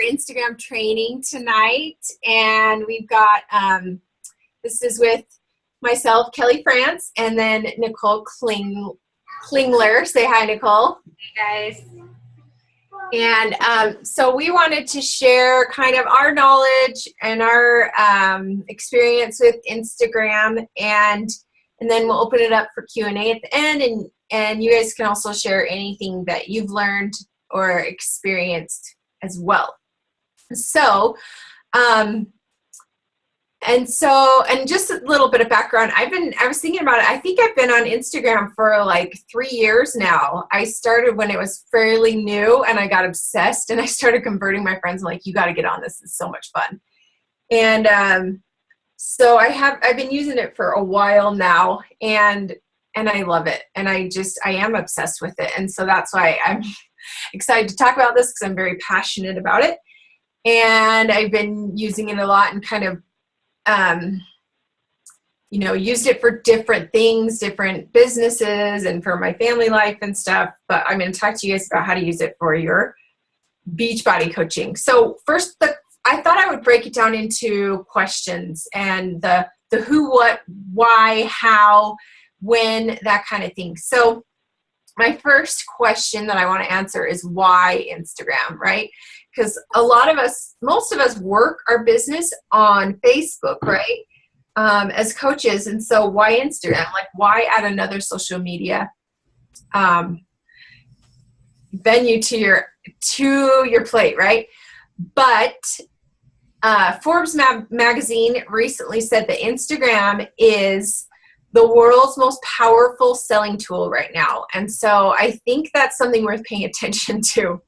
Instagram training tonight, and we've got, this is with myself, Kelly France, and then Nicole Klingler. Say hi, Nicole. Hey, guys. And so we wanted to share kind of our knowledge and our experience with Instagram, and then we'll open it up for Q&A at the end, and you guys can also share anything that you've learned or experienced as well. So, and just a little bit of background. I was thinking about it. I think I've been on Instagram for like 3 years now. I started when it was fairly new, and I got obsessed, and I started converting my friends. I'm like, you got to get on this. It's so much fun. And so I've been using it for a while now, and I love it. And I am obsessed with it. And so that's why I'm excited to talk about this, because I'm very passionate about it. And I've been using it a lot and kind of used it for different things, different businesses, and for my family life and stuff. But I'm going to talk to you guys about how to use it for your BeachBody coaching. So first, I thought I would break it down into questions and the who, what, why, how, when, that kind of thing. So my first question that I want to answer is why Instagram, right? Because most of us work our business on Facebook, right? As coaches. And so why Instagram? Like, why add another social media venue to your plate, right? But Forbes magazine recently said that Instagram is the world's most powerful selling tool right now. And so I think that's something worth paying attention to.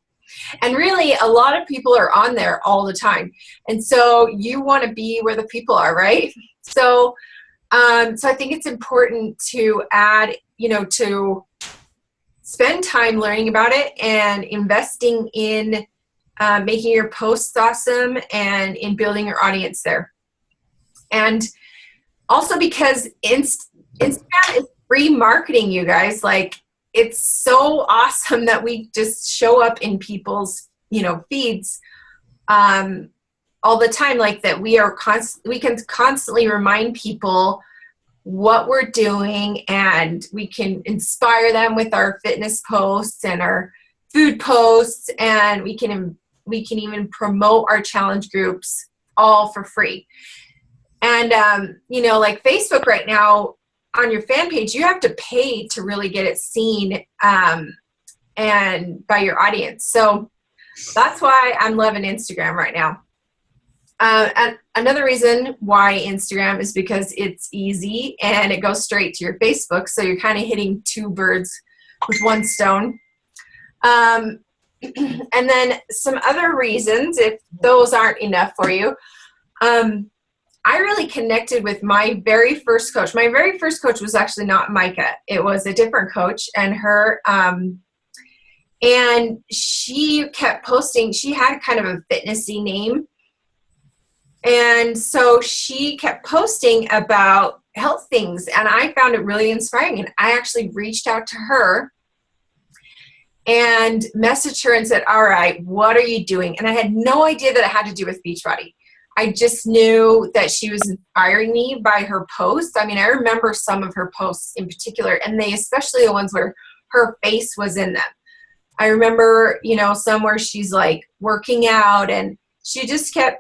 And really, a lot of people are on there all the time. And so you want to be where the people are, right? So I think it's important to add, to spend time learning about it and investing in making your posts awesome and in building your audience there. And also because Instagram is free marketing, you guys. Like, it's so awesome that we just show up in people's, feeds all the time, like that we can constantly remind people what we're doing, and we can inspire them with our fitness posts and our food posts, and we can even promote our challenge groups all for free. And like Facebook right now, on your fan page, you have to pay to really get it seen and by your audience. So that's why I'm loving Instagram right now. And another reason why Instagram is because it's easy and it goes straight to your Facebook. So you're kind of hitting two birds with one stone. And then some other reasons, if those aren't enough for you, I really connected with my very first coach. My very first coach was actually not Micah. It was a different coach, and and she kept posting. She had kind of a fitnessy name. And so she kept posting about health things, and I found it really inspiring. And I actually reached out to her and messaged her and said, all right, what are you doing? And I had no idea that it had to do with BeachBody. I just knew that she was inspiring me by her posts. I mean, I remember some of her posts in particular, and especially the ones where her face was in them. I remember, some where she's like working out, and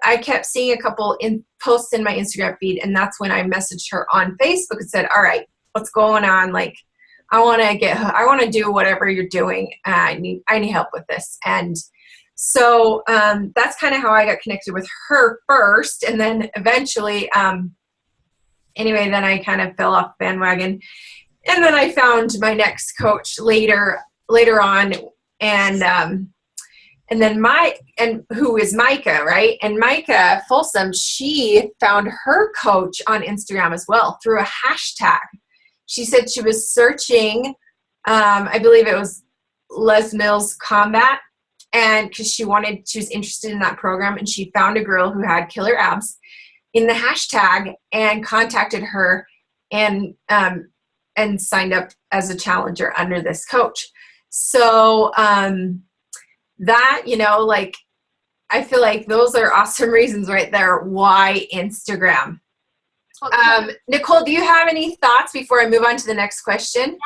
I kept seeing a couple posts in my Instagram feed, and that's when I messaged her on Facebook and said, all right, what's going on? Like, I want to do whatever you're doing. I need help with this. And so that's kind of how I got connected with her first, and then eventually, then I kind of fell off the bandwagon, and then I found my next coach later on, and then who is Micah, right? And Micah Folsom, she found her coach on Instagram as well through a hashtag. She said she was searching, I believe it was Les Mills Combat. And because she was interested in that program, and she found a girl who had killer abs in the hashtag and contacted her and signed up as a challenger under this coach. So that, I feel like those are awesome reasons right there why Instagram. Nicole, do you have any thoughts before I move on to the next question? Yeah,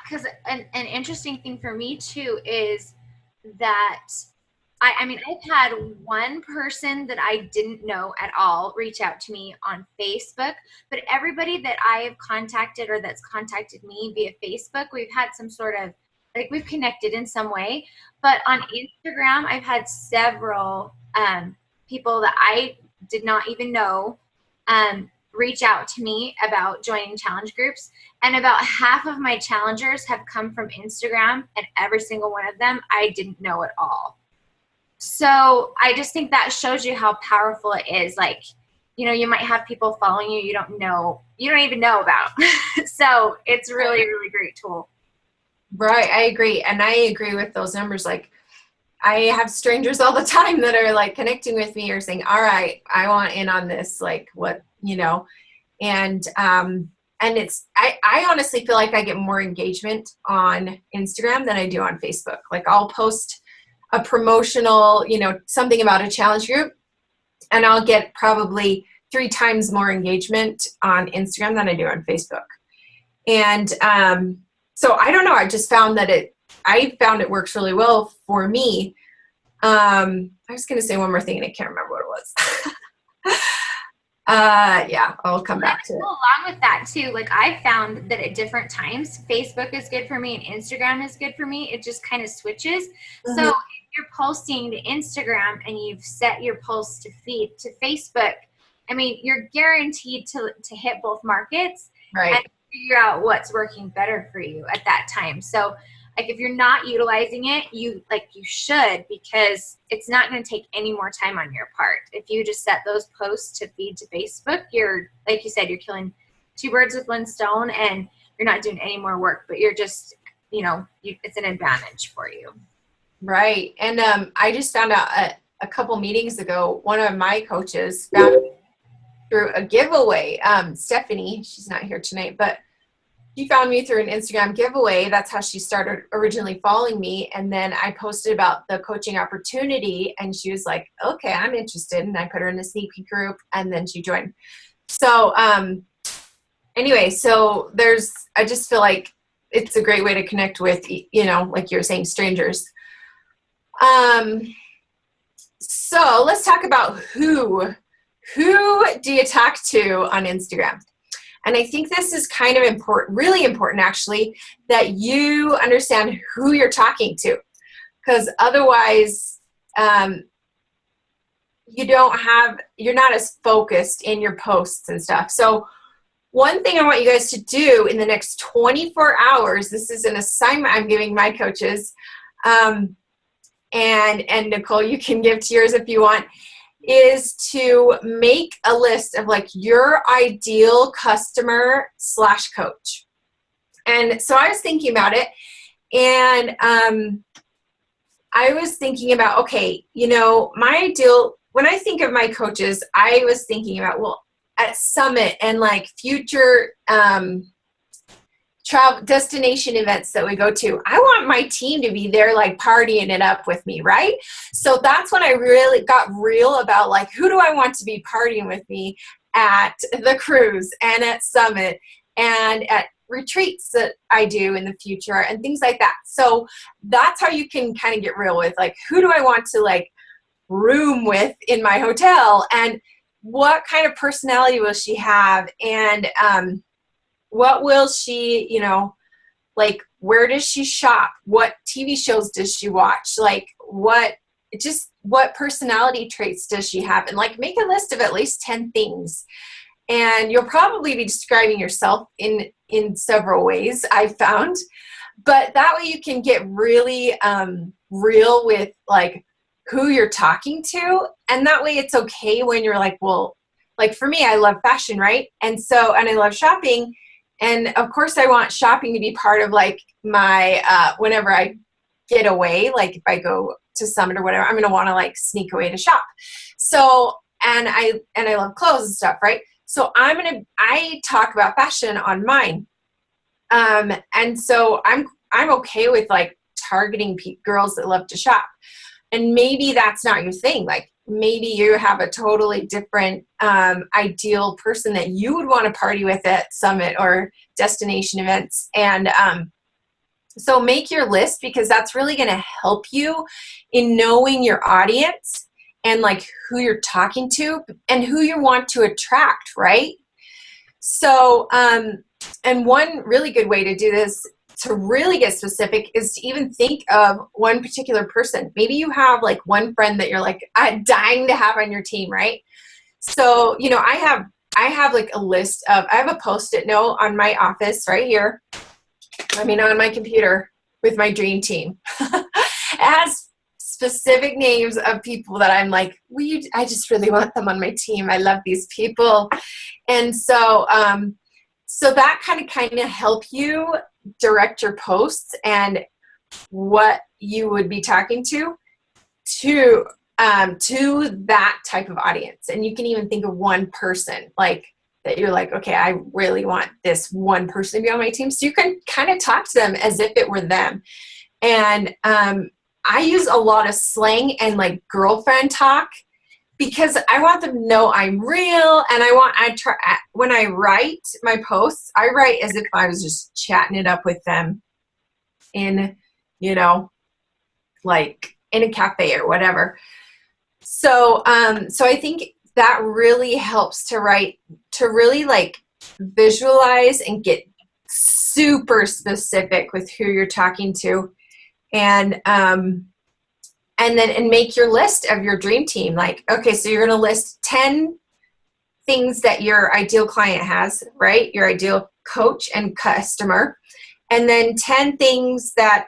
because an interesting thing for me too is that I mean, I've had one person that I didn't know at all reach out to me on Facebook, but everybody that I have contacted or that's contacted me via Facebook, we've had some sort of, like, we've connected in some way. But on Instagram, I've had several people that I did not even know reach out to me about joining challenge groups. And about half of my challengers have come from Instagram, and every single one of them I didn't know at all. So I just think that shows you how powerful it is. Like, you know, you might have people following you you don't even know about. So it's really, really great tool. Right, I agree. And I agree with those numbers. Like, I have strangers all the time that are like connecting with me or saying, all right, I want in on this, like what, you know, and it's, I honestly feel like I get more engagement on Instagram than I do on Facebook. Like, I'll post a promotional, you know, something about a challenge group, and I'll get probably 3 times more engagement on Instagram than I do on Facebook. And so I don't know, I just found that I found it works really well for me. I was going to say one more thing and I can't remember what it was. Yeah, I'll come back to it. Along with that too, like, I found that at different times, Facebook is good for me and Instagram is good for me. It just kind of switches. Mm-hmm. So if you're posting to Instagram and you've set your posts to feed to Facebook, I mean, you're guaranteed to hit both markets, right, and figure out what's working better for you at that time. So, like, if you're not utilizing it, you should, because it's not going to take any more time on your part. If you just set those posts to feed to Facebook, you're, like you said, you're killing 2 birds with 1 stone, and you're not doing any more work, but you're just, you know, it's an advantage for you. Right. And I just found out a couple meetings ago, one of my coaches found through a giveaway, Stephanie, she's not here tonight, but she found me through an Instagram giveaway. That's how she started originally following me. And then I posted about the coaching opportunity, and she was like, okay, I'm interested. And I put her in a sneak peek group, and then she joined. So anyway, so I just feel like it's a great way to connect with, you know, like you're saying, strangers. So let's talk about who do you talk to on Instagram? And I think this is kind of important, really important actually, that you understand who you're talking to, because otherwise you're not as focused in your posts and stuff. So one thing I want you guys to do in the next 24 hours, this is an assignment I'm giving my coaches, and Nicole, you can give to yours if you want, is to make a list of like your ideal customer / coach. And so I was thinking about it, and I was thinking about, okay, you know, my ideal, when I think of my coaches, I was thinking about, well, at Summit and like future travel destination events that we go to, I want my team to be there, like partying it up with me, right? So that's when I really got real about like, who do I want to be partying with me at the cruise and at Summit and at retreats that I do in the future and things like that. So that's how you can kind of get real with like, who do I want to like room with in my hotel, and what kind of personality will she have, and what will she, you know, like, where does she shop? What TV shows does she watch? Like, what personality traits does she have? And like, make a list of at least 10 things. And you'll probably be describing yourself in several ways, I've found. But that way you can get really real with like who you're talking to. And that way it's okay when you're like, well, like for me, I love fashion, right? And I love shopping. And of course I want shopping to be part of like my, whenever I get away, like if I go to Summit or whatever, I'm going to want to like sneak away to shop. So, and I love clothes and stuff, right? So I talk about fashion on mine. And so I'm okay with like targeting girls that love to shop. And maybe that's not your thing. Like maybe you have a totally different ideal person that you would want to party with at summit or destination events. And so make your list, because that's really going to help you in knowing your audience and like who you're talking to and who you want to attract, right? So, and one really good way to do this to really get specific is to even think of one particular person. Maybe you have like one friend that you're like dying to have on your team, right? So, you know, I have like a list of, I have a Post-it note on my office right here. I mean, on my computer with my dream team. It has specific names of people that I'm like, I just really want them on my team. I love these people. And so, so that kind of help you direct your posts and what you would be talking to that type of audience. And you can even think of one person like that you're like, okay, I really want this one person to be on my team. So you can kind of talk to them as if it were them. And I use a lot of slang and like girlfriend talk, because I want them to know I'm real. And when I write my posts, I write as if I was just chatting it up with them in, you know, like in a cafe or whatever. So, so I think that really helps to really like visualize and get super specific with who you're talking to. And make your list of your dream team. Like, okay, so you're going to list 10 things that your ideal client has, right? Your ideal coach and customer. And then 10 things that,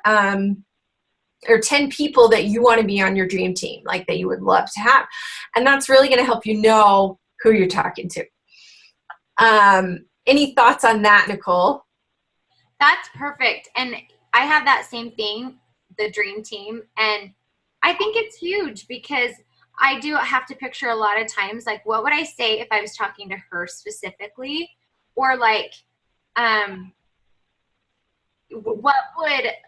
or 10 people that you want to be on your dream team, like that you would love to have. And that's really going to help you know who you're talking to. Any thoughts on that, Nicole? That's perfect. And I have that same thing, the dream team. And I think it's huge, because I do have to picture a lot of times, like, what would I say if I was talking to her specifically? Or like, what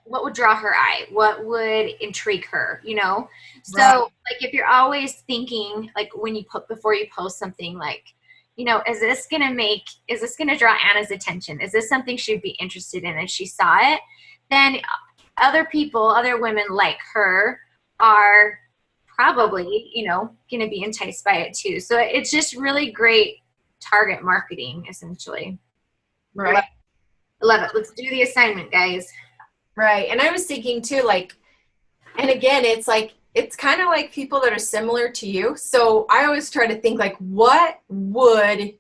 would draw her eye? What would intrigue her, you know? So Right. like, if you're always thinking, like, before you post something, like, you know, is this going to draw Anna's attention? Is this something she'd be interested in if she saw it? Then other women like her are probably, you know, going to be enticed by it too. So it's just really great target marketing, essentially. Right. Love it. Let's do the assignment, guys. Right. And I was thinking too, like, and again, it's like, it's kind of like people that are similar to you. So I always try to think like, what would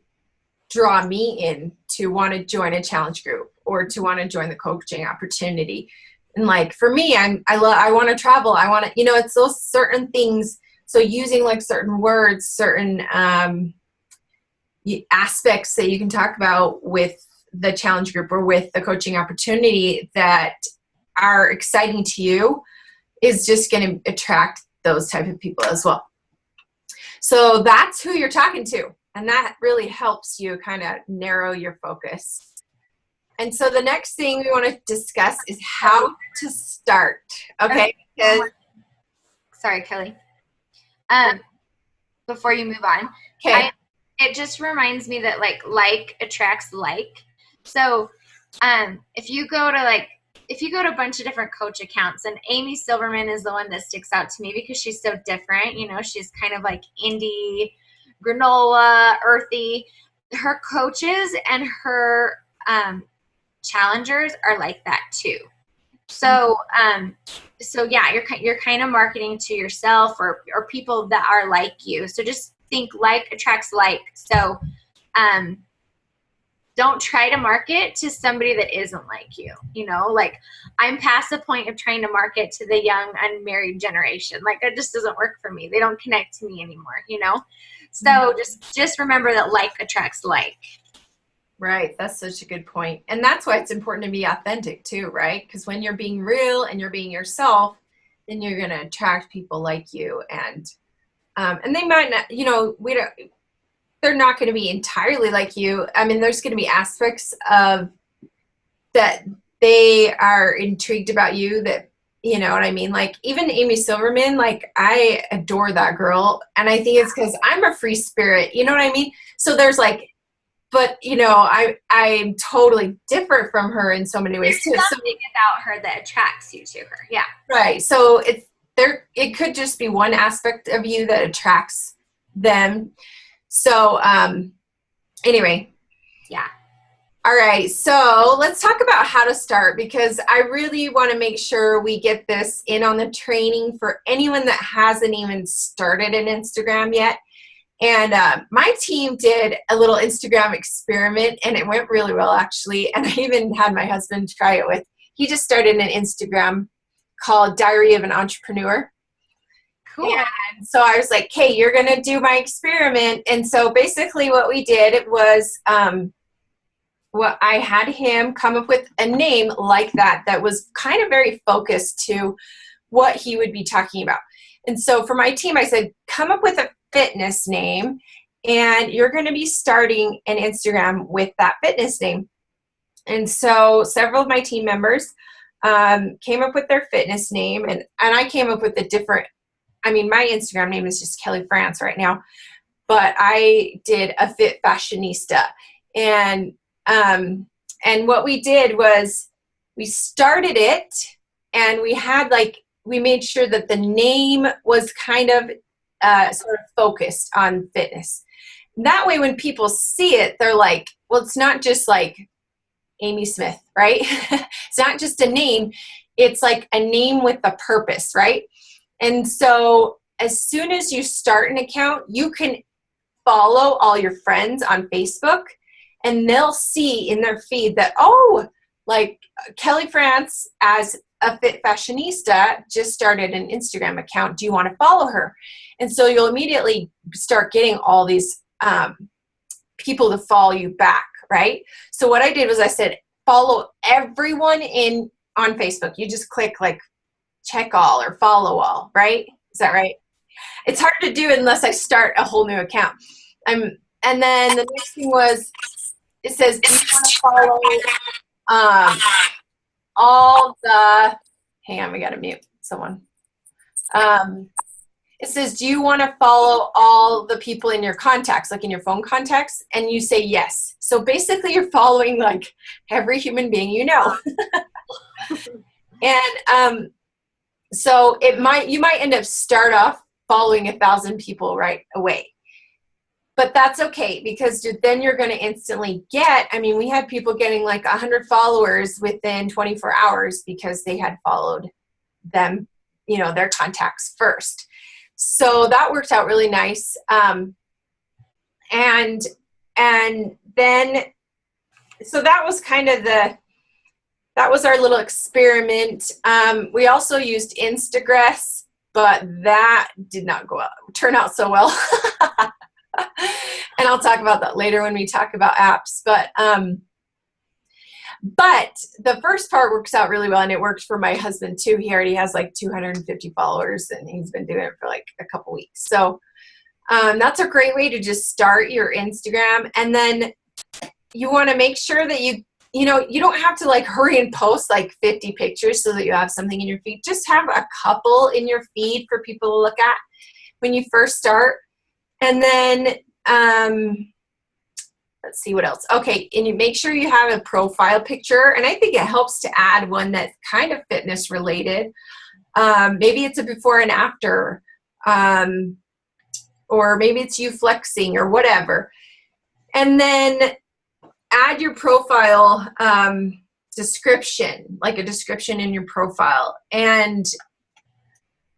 draw me in to want to join a challenge group or to want to join the coaching opportunity? And like, for me, I want to travel. I want to, you know, it's those certain things. So using like certain words, certain aspects that you can talk about with the challenge group or with the coaching opportunity that are exciting to you is just going to attract those type of people as well. So that's who you're talking to. And that really helps you kind of narrow your focus. And so the next thing we want to discuss is how to start. Okay. Sorry, Kelly. Before you move on. Okay. It just reminds me that like attracts like. So if you go to a bunch of different coach accounts, and Amy Silverman is the one that sticks out to me because she's so different. You know, she's kind of like indie, granola, earthy. Her coaches and her challengers are like that too. So yeah, you're kind of marketing to yourself or people that are like you. So just think like attracts like. So don't try to market to somebody that isn't like you. You know, like, I'm past the point of trying to market to the young unmarried generation. Like, that just doesn't work for me. They don't connect to me anymore, you know? So just remember that like attracts like. Right. That's such a good point. And that's why it's important to be authentic too, right? Because when you're being real and you're being yourself, then you're going to attract people like you. And they might not, you know, they're not going to be entirely like you. I mean, there's going to be aspects of that they are intrigued about you that You know what I mean? Like even Amy Silverman, like I adore that girl. And I think it's because I'm a free spirit. You know what I mean? So there's like, but you know, I'm totally different from her in so many ways too. There's So, something about her that attracts you to her. Yeah. right. So it's there. It could just be one aspect of you that attracts them. So anyway. Yeah. All right, so let's talk about how to start, because I really want to make sure we get this in on the training for anyone that hasn't even started an Instagram yet. And my team did a little Instagram experiment, and it went really well, actually. And I even had my husband try it with. He just started an Instagram called Diary of an Entrepreneur. Cool. And so I was like, hey, you're going to do my experiment. And so basically what we did was what I had him come up with a name like that was kind of very focused to what he would be talking about. And so for my team, I said, come up with a fitness name, and you're going to be starting an Instagram with that fitness name. And so several of my team members came up with their fitness name, and I came up with a different, I mean, my Instagram name is just Kelly France right now, but I did a fit fashionista. And what we did was we started it, and we had we made sure that the name was kind of sort of focused on fitness. And that way when people see it, they're like, well, it's not just like Amy Smith, right? It's not just a name. It's like a name with a purpose, right? And so as soon as you start an account, you can follow all your friends on Facebook, and they'll see in their feed that, oh, like Kelly France as a fit fashionista just started an Instagram account. Do you want to follow her? And so you'll immediately start getting all these people to follow you back, right? So what I did was I said, follow everyone on Facebook. You just click like check all or follow all, right? Is that right? It's hard to do unless I start a whole new account. And then the next thing was, it says, do you want to follow all the, hang on, we got to mute someone. It says, do you want to follow all the people in your contacts, like in your phone contacts? And you say yes. So basically you're following like every human being you know. And so you might end up start off following 1,000 people right away. But that's okay, because then you're going to instantly get, I mean, we had people getting like 100 followers within 24 hours because they had followed them, you know, their contacts first. So that worked out really nice. And then, so that was kind of that was our little experiment. We also used Instagress, but that did not turn out so well. And I'll talk about that later when we talk about apps. But the first part works out really well, and it worked for my husband too. He already has like 250 followers, and he's been doing it for like a couple weeks. So that's a great way to just start your Instagram. And then you want to make sure that you don't have to like hurry and post like 50 pictures so that you have something in your feed. Just have a couple in your feed for people to look at when you first start. And then, let's see what else. Okay, and you make sure you have a profile picture. And I think it helps to add one that's kind of fitness related. Maybe it's a before and after, or maybe it's you flexing or whatever. And then add your profile description, like a description in your profile. And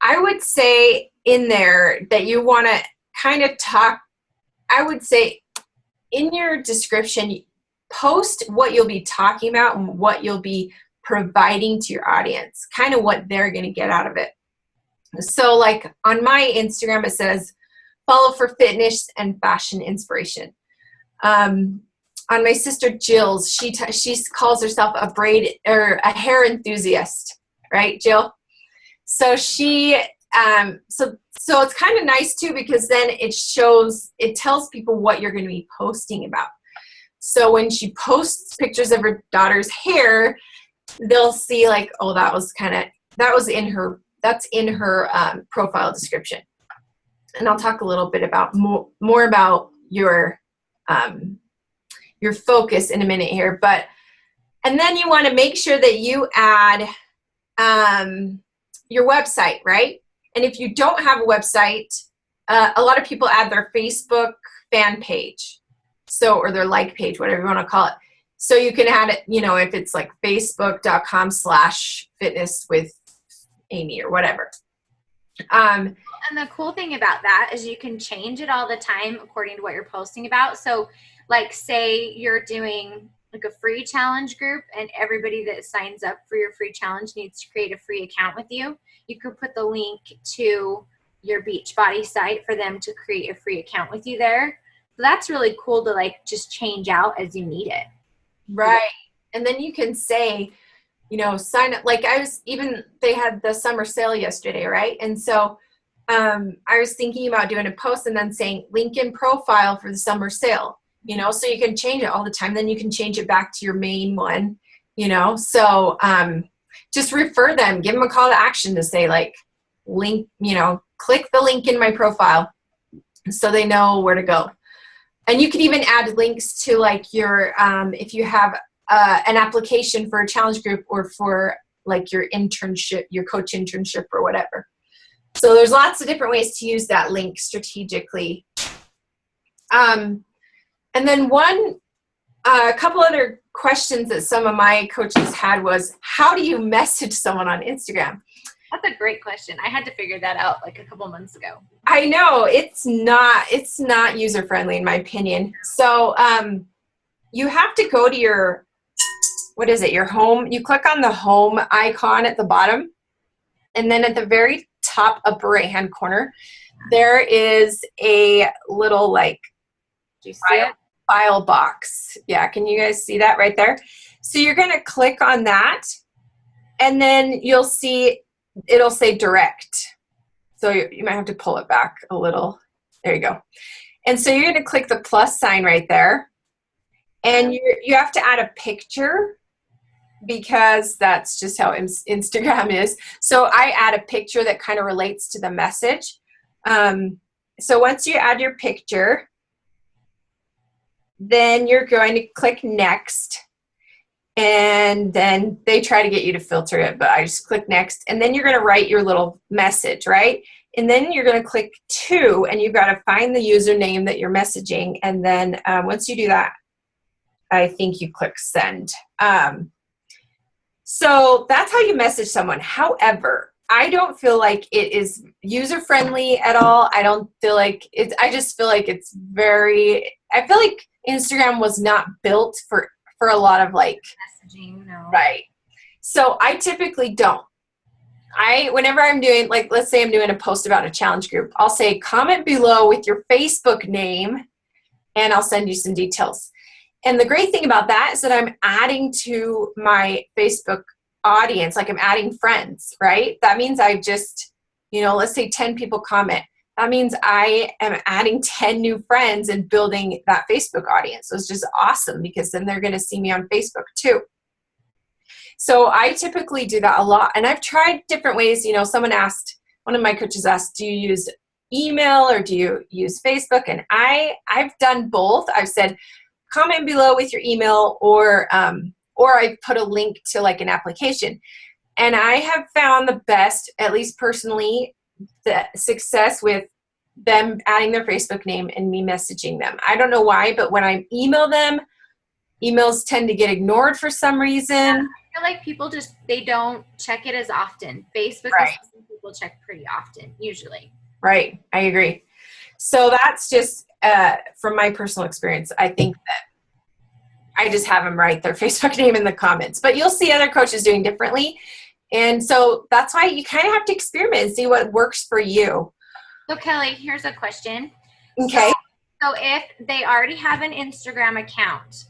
I would say in there that you want to kind of talk, I would say in your description, post what you'll be talking about and what you'll be providing to your audience, kind of what they're going to get out of it. So like on my Instagram, it says, follow for fitness and fashion inspiration. On my sister Jill's, she calls herself a hair enthusiast, right, Jill? So she, so it's kind of nice too, because then it tells people what you're going to be posting about. So when she posts pictures of her daughter's hair, they'll see like, oh, that was kind of that's in her profile description. And I'll talk a little bit about more about your focus in a minute here. And then you want to make sure that you add your website, right? And if you don't have a website, a lot of people add their Facebook fan page, or their like page, whatever you want to call it. So you can add it, if it's like facebook.com/fitness with Amy or whatever. And the cool thing about that is you can change it all the time according to what you're posting about. So like say you're doing like a free challenge group and everybody that signs up for your free challenge needs to create a free account with you. You could put the link to your BeachBody site for them to create a free account with you there. So that's really cool to like just change out as you need it. Right. And then you can say, sign up. Like they had the summer sale yesterday, right? And so I was thinking about doing a post and then saying link in profile for the summer sale, so you can change it all the time. Then you can change it back to your main one, so just refer them, give them a call to action to say like link, click the link in my profile so they know where to go. And you can even add links to like your, if you have an application for a challenge group or for like your internship, your coach internship or whatever. So there's lots of different ways to use that link strategically. And then a couple other questions that some of my coaches had was, how do you message someone on Instagram? That's a great question. I had to figure that out like a couple months ago. I know it's not user friendly in my opinion. So you have to go to your home. You click on the home icon at the bottom, and then at the very top upper right hand corner, there is a little like file box. Yeah, can you guys see that right there? So you're going to click on that, and then you'll see it'll say direct. So you might have to pull it back a little. There you go. And so you're going to click the plus sign right there, and you have to add a picture because that's just how Instagram is. So I add a picture that kind of relates to the message. So once you add your picture, then you're going to click next, and then they try to get you to filter it, but I just click next, and then you're going to write your little message, right? And then you're going to click to, and you've got to find the username that you're messaging, and then once you do that, I think you click send. So that's how you message someone. However, I don't feel like it is user-friendly at all. I don't feel like it's, I just feel like it's I feel like Instagram was not built for a lot of like messaging, no. Right. So I typically don't. Whenever I'm doing, like, let's say I'm doing a post about a challenge group, I'll say comment below with your Facebook name, and I'll send you some details. And the great thing about that is that I'm adding to my Facebook audience, like I'm adding friends, right? That means I just, let's say 10 people comment. That means I am adding 10 new friends and building that Facebook audience. So it's just awesome because then they're going to see me on Facebook too. So I typically do that a lot. And I've tried different ways. One of my coaches asked, do you use email or do you use Facebook? And I've done both. I've said, comment below with your email, or I put a link to like an application. And I have found the best, at least personally, the success with them adding their Facebook name and me messaging them. I don't know why, but when I email them, emails tend to get ignored for some reason. Yeah, I feel like people they don't check it as often. Facebook Right. is something people check pretty often, usually. Right. I agree. So that's just from my personal experience. I think that I just have them write their Facebook name in the comments, but you'll see other coaches doing differently. And so that's why you kind of have to experiment and see what works for you. So Kelly, here's a question. Okay. So if they already have an Instagram account,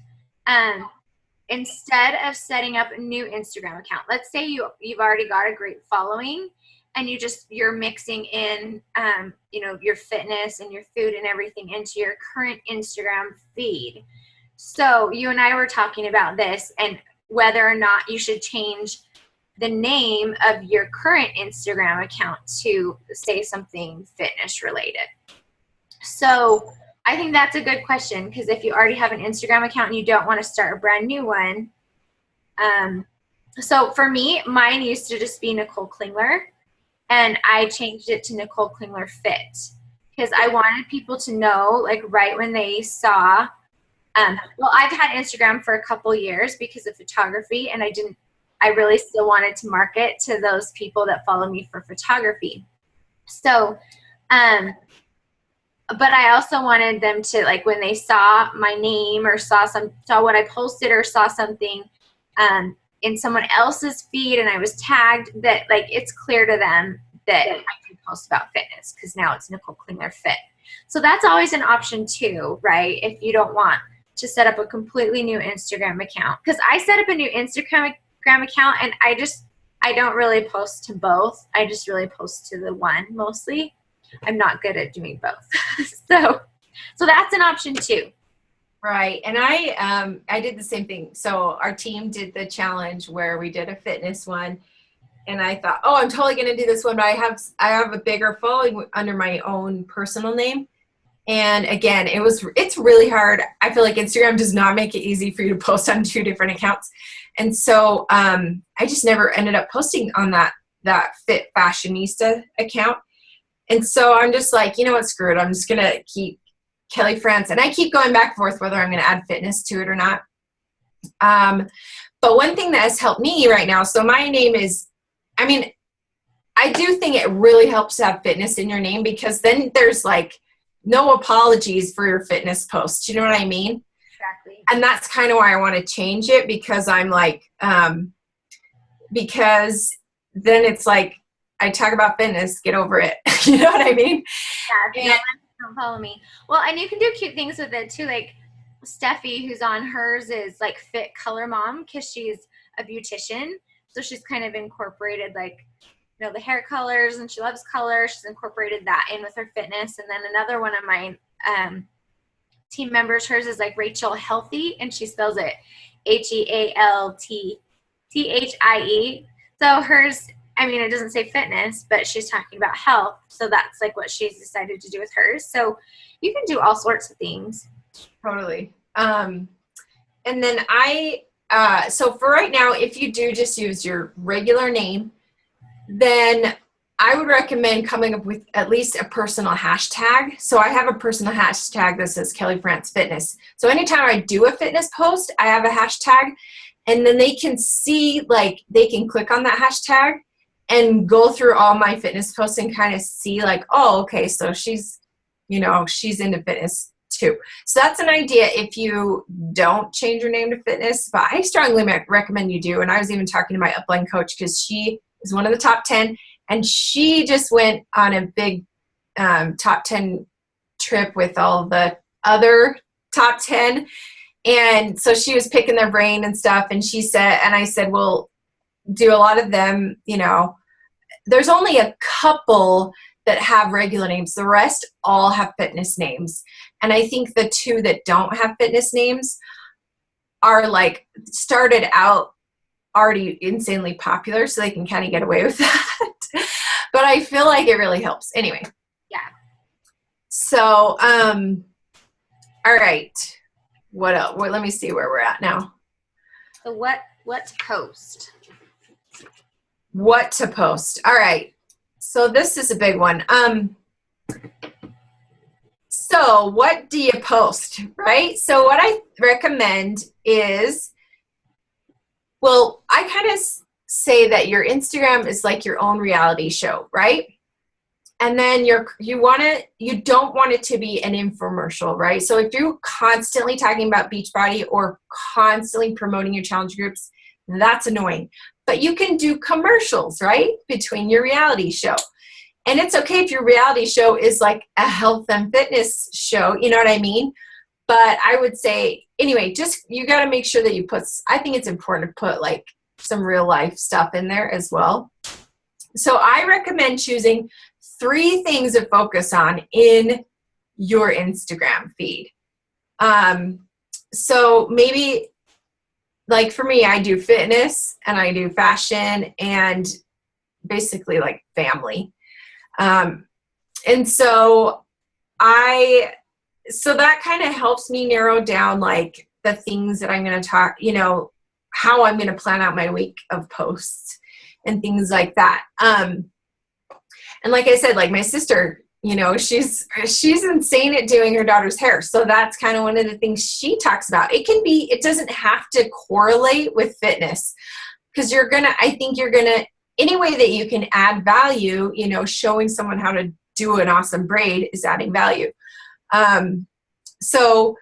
instead of setting up a new Instagram account, let's say you've already got a great following and you're mixing in, your fitness and your food and everything into your current Instagram feed. So you and I were talking about this and whether or not you should change the name of your current Instagram account to say something fitness related. So I think that's a good question, because if you already have an Instagram account and you don't want to start a brand new one. So for me, mine used to just be Nicole Klingler, and I changed it to Nicole Klingler Fit, because I wanted people to know, like, right when they saw, well, I've had Instagram for a couple years because of photography, and I really still wanted to market to those people that follow me for photography. So, but I also wanted them to, like, when they saw my name or saw what I posted or saw something in someone else's feed and I was tagged, that, like, it's clear to them that I can post about fitness, because now it's Nicole Klingler Fit. So that's always an option too, right? If you don't want to set up a completely new Instagram account. Because I set up a new Instagram account, and I don't really post to both. I just really post to the one mostly. I'm not good at doing both. So that's an option too. Right. And I did the same thing. So our team did the challenge where we did a fitness one, and I thought, oh, I'm totally going to do this one, but I have a bigger following under my own personal name. And again, it's really hard. I feel like Instagram does not make it easy for you to post on 2 different accounts. And so I just never ended up posting on that Fit Fashionista account. And so I'm just like, you know what, screw it. I'm just going to keep Kelli France. And I keep going back and forth whether I'm going to add fitness to it or not. But one thing that has helped me right now, so my name is, I do think it really helps to have fitness in your name, because then there's like no apologies for your fitness posts. You know what I mean? Exactly. And that's kind of why I want to change it, because I'm like, because then it's like, I talk about fitness, get over it. You know what I mean? Yeah, don't follow me. Well, and you can do cute things with it too. Like Steffi, who's on hers, is like Fit Color Mom, because she's a beautician. So she's kind of incorporated, like, you know, the hair colors, and she loves color. She's incorporated that in with her fitness. And then another one of my team members, hers is like Rachel Healthy, and she spells it HEALTHIE. So hers, it doesn't say fitness, but she's talking about health. So that's like what she's decided to do with hers. So you can do all sorts of things. Totally. And then so for right now, if you do just use your regular name, then I would recommend coming up with at least a personal hashtag. So I have a personal hashtag that says Kelli France Fitness. So anytime I do a fitness post, I have a hashtag, and then they can see, like, they can click on that hashtag and go through all my fitness posts and kind of see, like, oh, okay, so she's into fitness too. So that's an idea if you don't change your name to fitness, but I strongly recommend you do. And I was even talking to my upline coach, because she is one of the top 10, and she just went on a big top 10 trip with all the other top 10. And so she was picking their brain and stuff. And she said, and I said, well, do a lot of them, there's only a couple that have regular names. The rest all have fitness names. And I think the 2 that don't have fitness names are, like, started out already insanely popular, so they can kind of get away with that. But I feel like it really helps. Anyway. Yeah. So, all right. What else? Well, let me see where we're at now. So what to post? What to post. All right. So this is a big one. So what do you post, right? So what I recommend is, well, I kind of say that your Instagram is like your own reality show, right? And then you don't want it to be an infomercial, right? So if you're constantly talking about BeachBody or constantly promoting your challenge groups, that's annoying. But you can do commercials, right, between your reality show. And it's okay if your reality show is like a health and fitness show, you know what I mean? But I would say, anyway, just, you got to make sure that I think it's important to put, like, some real life stuff in there as well. So I recommend choosing 3 things to focus on in your Instagram feed. So maybe like for me, I do fitness and I do fashion and basically like family. And so that kind of helps me narrow down like the things that I'm going to talk, how I'm going to plan out my week of posts and things like that. And like I said, like my sister, she's insane at doing her daughter's hair. So that's kind of one of the things she talks about. It doesn't have to correlate with fitness, because I think you're going to, any way that you can add value, showing someone how to do an awesome braid is adding value. So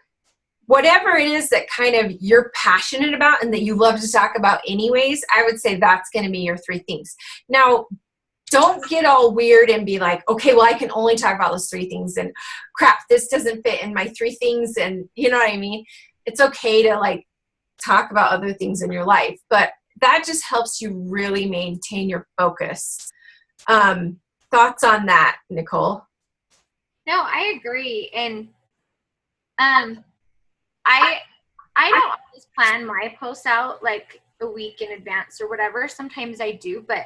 whatever it is that kind of you're passionate about and that you love to talk about anyways, I would say that's going to be your 3 things. Now, don't get all weird and be like, okay, well, I can only talk about those 3 things, and crap, this doesn't fit in my 3 things. And you know what I mean? It's okay to like talk about other things in your life, but that just helps you really maintain your focus. Thoughts on that, Nicole? No, I agree. And I don't always plan my posts out like a week in advance or whatever. Sometimes I do, but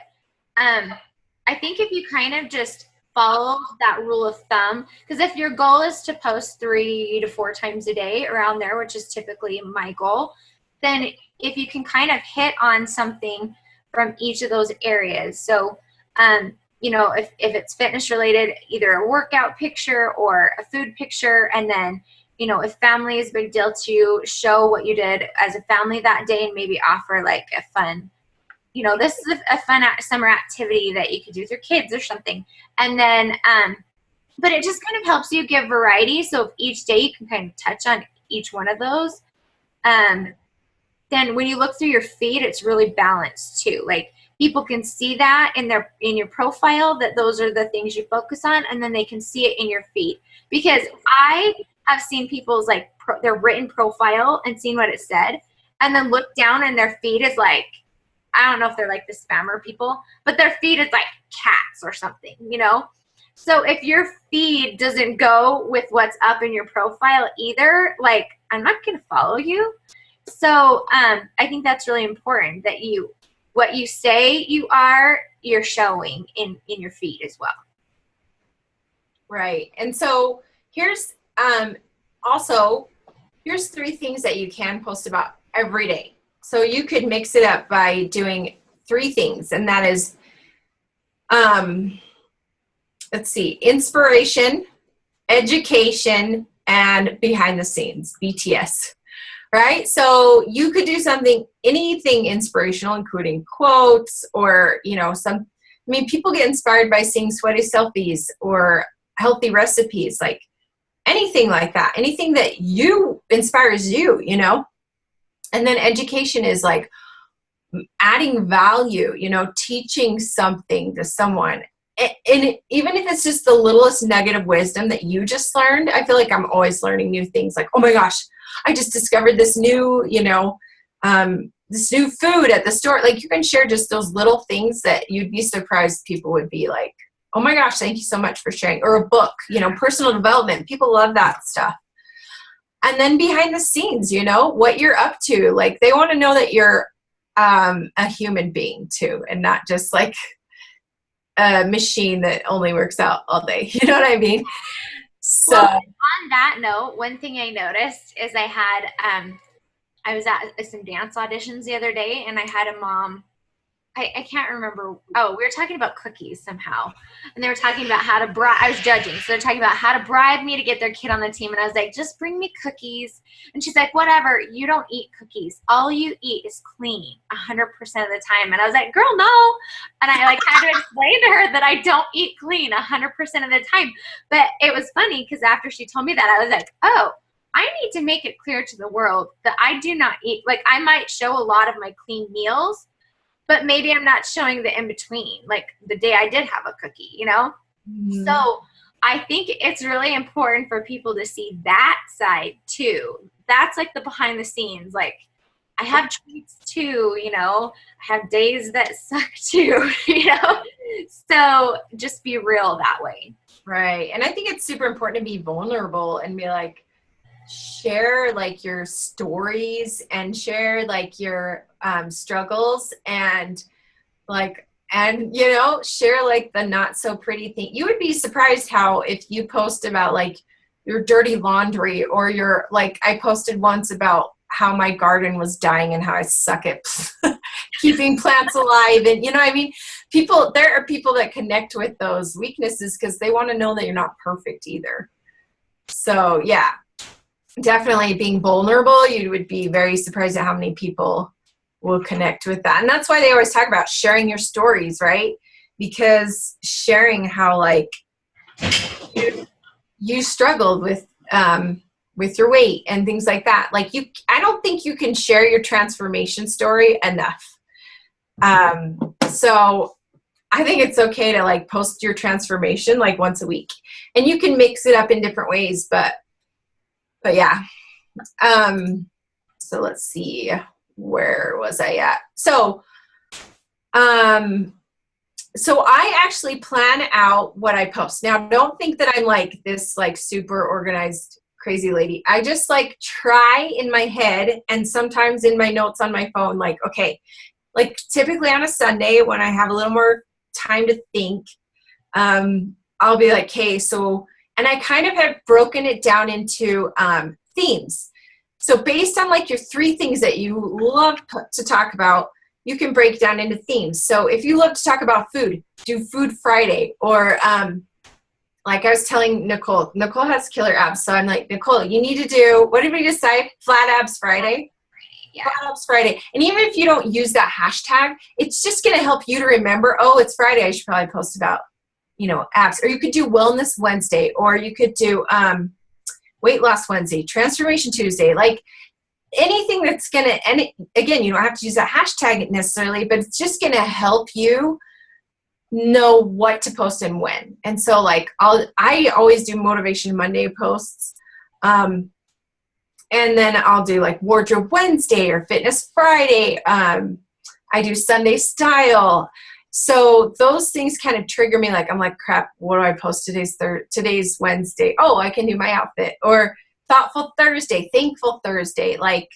I think if you kind of just follow that rule of thumb, because if your goal is to post 3 to 4 times a day around there, which is typically my goal, then if you can kind of hit on something from each of those areas. So, if it's fitness related, either a workout picture or a food picture, and then, if family is a big deal to you, show what you did as a family that day and maybe offer like a fun, this is a fun summer activity that you could do with your kids or something. And then, but it just kind of helps you give variety. So if each day you can kind of touch on each one of those, then when you look through your feed, it's really balanced too. Like people can see that in your profile, that those are the things you focus on, and then they can see it in your feed. Because I have seen people's like their written profile and seen what it said, and then look down and their feed is like, I don't know if they're like the spammer people, but their feed is like cats or something, So if your feed doesn't go with what's up in your profile either, like I'm not going to follow you. So I think that's really important that what you say you're showing in your feed as well. Right. And so here's 3 things that you can post about every day. So you could mix it up by doing 3 things, and that is, inspiration, education, and behind the scenes, BTS, right? So you could do anything inspirational, including quotes or, people get inspired by seeing sweaty selfies or healthy recipes, like anything like that, anything that inspires you, And then education is like adding value, teaching something to someone. And even if it's just the littlest nugget of wisdom that you just learned, I feel like I'm always learning new things. Like, oh my gosh, I just discovered this new, this new food at the store. Like you can share just those little things that you'd be surprised people would be like, oh my gosh, thank you so much for sharing. Or a book, personal development. People love that stuff. And then behind the scenes, what you're up to. Like they want to know that you're a human being too, and not just like a machine that only works out all day. You know what I mean? So well, on that note, one thing I noticed is I was at some dance auditions the other day, and I had a mom. I can't remember. Oh, we were talking about cookies somehow. And they were talking about how to bribe. I was judging. So they're talking about how to bribe me to get their kid on the team. And I was like, just bring me cookies. And she's like, whatever. You don't eat cookies. All you eat is clean 100% of the time. And I was like, girl, no. And I like had to explain to her that I don't eat clean 100% of the time. But it was funny because after she told me that, I was like, oh, I need to make it clear to the world that I do not eat. Like I might show a lot of my clean meals, but maybe I'm not showing the in-between, like the day I did have a cookie, Mm-hmm. So I think it's really important for people to see that side too. That's like the behind the scenes. Like I have treats too, I have days that suck too, So just be real that way. Right. And I think it's super important to be vulnerable and be like, share like your stories and share like your struggles and like, and you know, share like the not so pretty thing. You would be surprised how if you post about like your dirty laundry or your, like I posted once about how my garden was dying and how I suck at keeping plants alive. And you know what I mean? People, there are people that connect with those weaknesses because they want to know that you're not perfect either. So yeah, definitely being vulnerable, you would be very surprised at how many people will connect with that. And that's why they always talk about sharing your stories, right? Because sharing how like you struggled with your weight and things like that. Like I don't think you can share your transformation story enough. So I think it's okay to like post your transformation like once a week, and you can mix it up in different ways, but yeah. So let's see, where was I at? So I actually plan out what I post. Now, don't think that I'm like this like super organized crazy lady. I just like try in my head and sometimes in my notes on my phone, like, okay, like typically on a Sunday when I have a little more time to think, I'll be like, okay, so, and I kind of have broken it down into themes. So based on like your 3 things that you love to talk about, you can break down into themes. So if you love to talk about food, do Food Friday. Or like I was telling Nicole has killer abs. So I'm like, Nicole, you need to do, what did we decide? Flat Abs Friday? Yeah. Flat Abs Friday. And even if you don't use that hashtag, it's just going to help you to remember, oh, it's Friday. I should probably post about, you know, abs. Or you could do Wellness Wednesday, or you could do Weight Loss Wednesday, Transformation Tuesday, like anything that's going to, and again, you don't have to use that hashtag necessarily, but it's just going to help you know what to post and when. And so like I always do Motivation Monday posts. And then I'll do like Wardrobe Wednesday or Fitness Friday. I do Sunday Style. So those things kind of trigger me. Like, I'm like, crap, what do I post? Today's Wednesday. Oh, I can do my outfit. Or Thoughtful Thursday, Thankful Thursday. Like,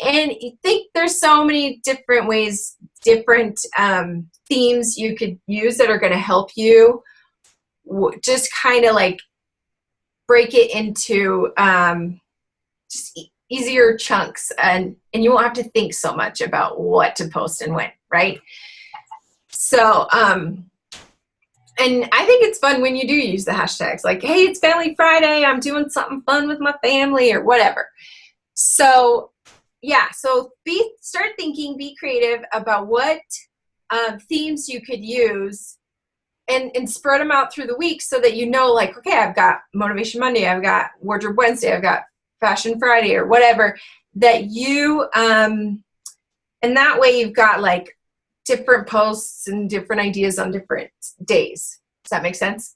and you think there's so many different ways, different themes you could use that are going to help you just kind of like break it into just easier chunks, and you won't have to think so much about what to post and when, right? So, and I think it's fun when you do use the hashtags, like, hey, it's Family Friday, I'm doing something fun with my family or whatever. So yeah, so start thinking, be creative about what themes you could use and spread them out through the week so that you know, like, okay, I've got Motivation Monday, I've got Wardrobe Wednesday, I've got Fashion Friday or whatever, that you, and that way you've got like different posts and different ideas on different days. Does that make sense?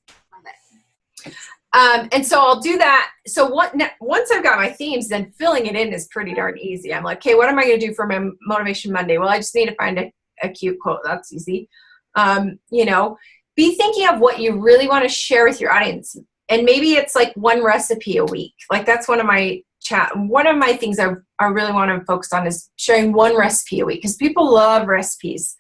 And so I'll do that. So once I've got my themes, then filling it in is pretty darn easy. I'm like, okay, what am I going to do for my Motivation Monday? Well, I just need to find a cute quote. That's easy. You know, be thinking of what you really want to share with your audience. And maybe it's like one recipe a week. Like that's one of my things I really want to focus on is sharing one recipe a week, because people love recipes.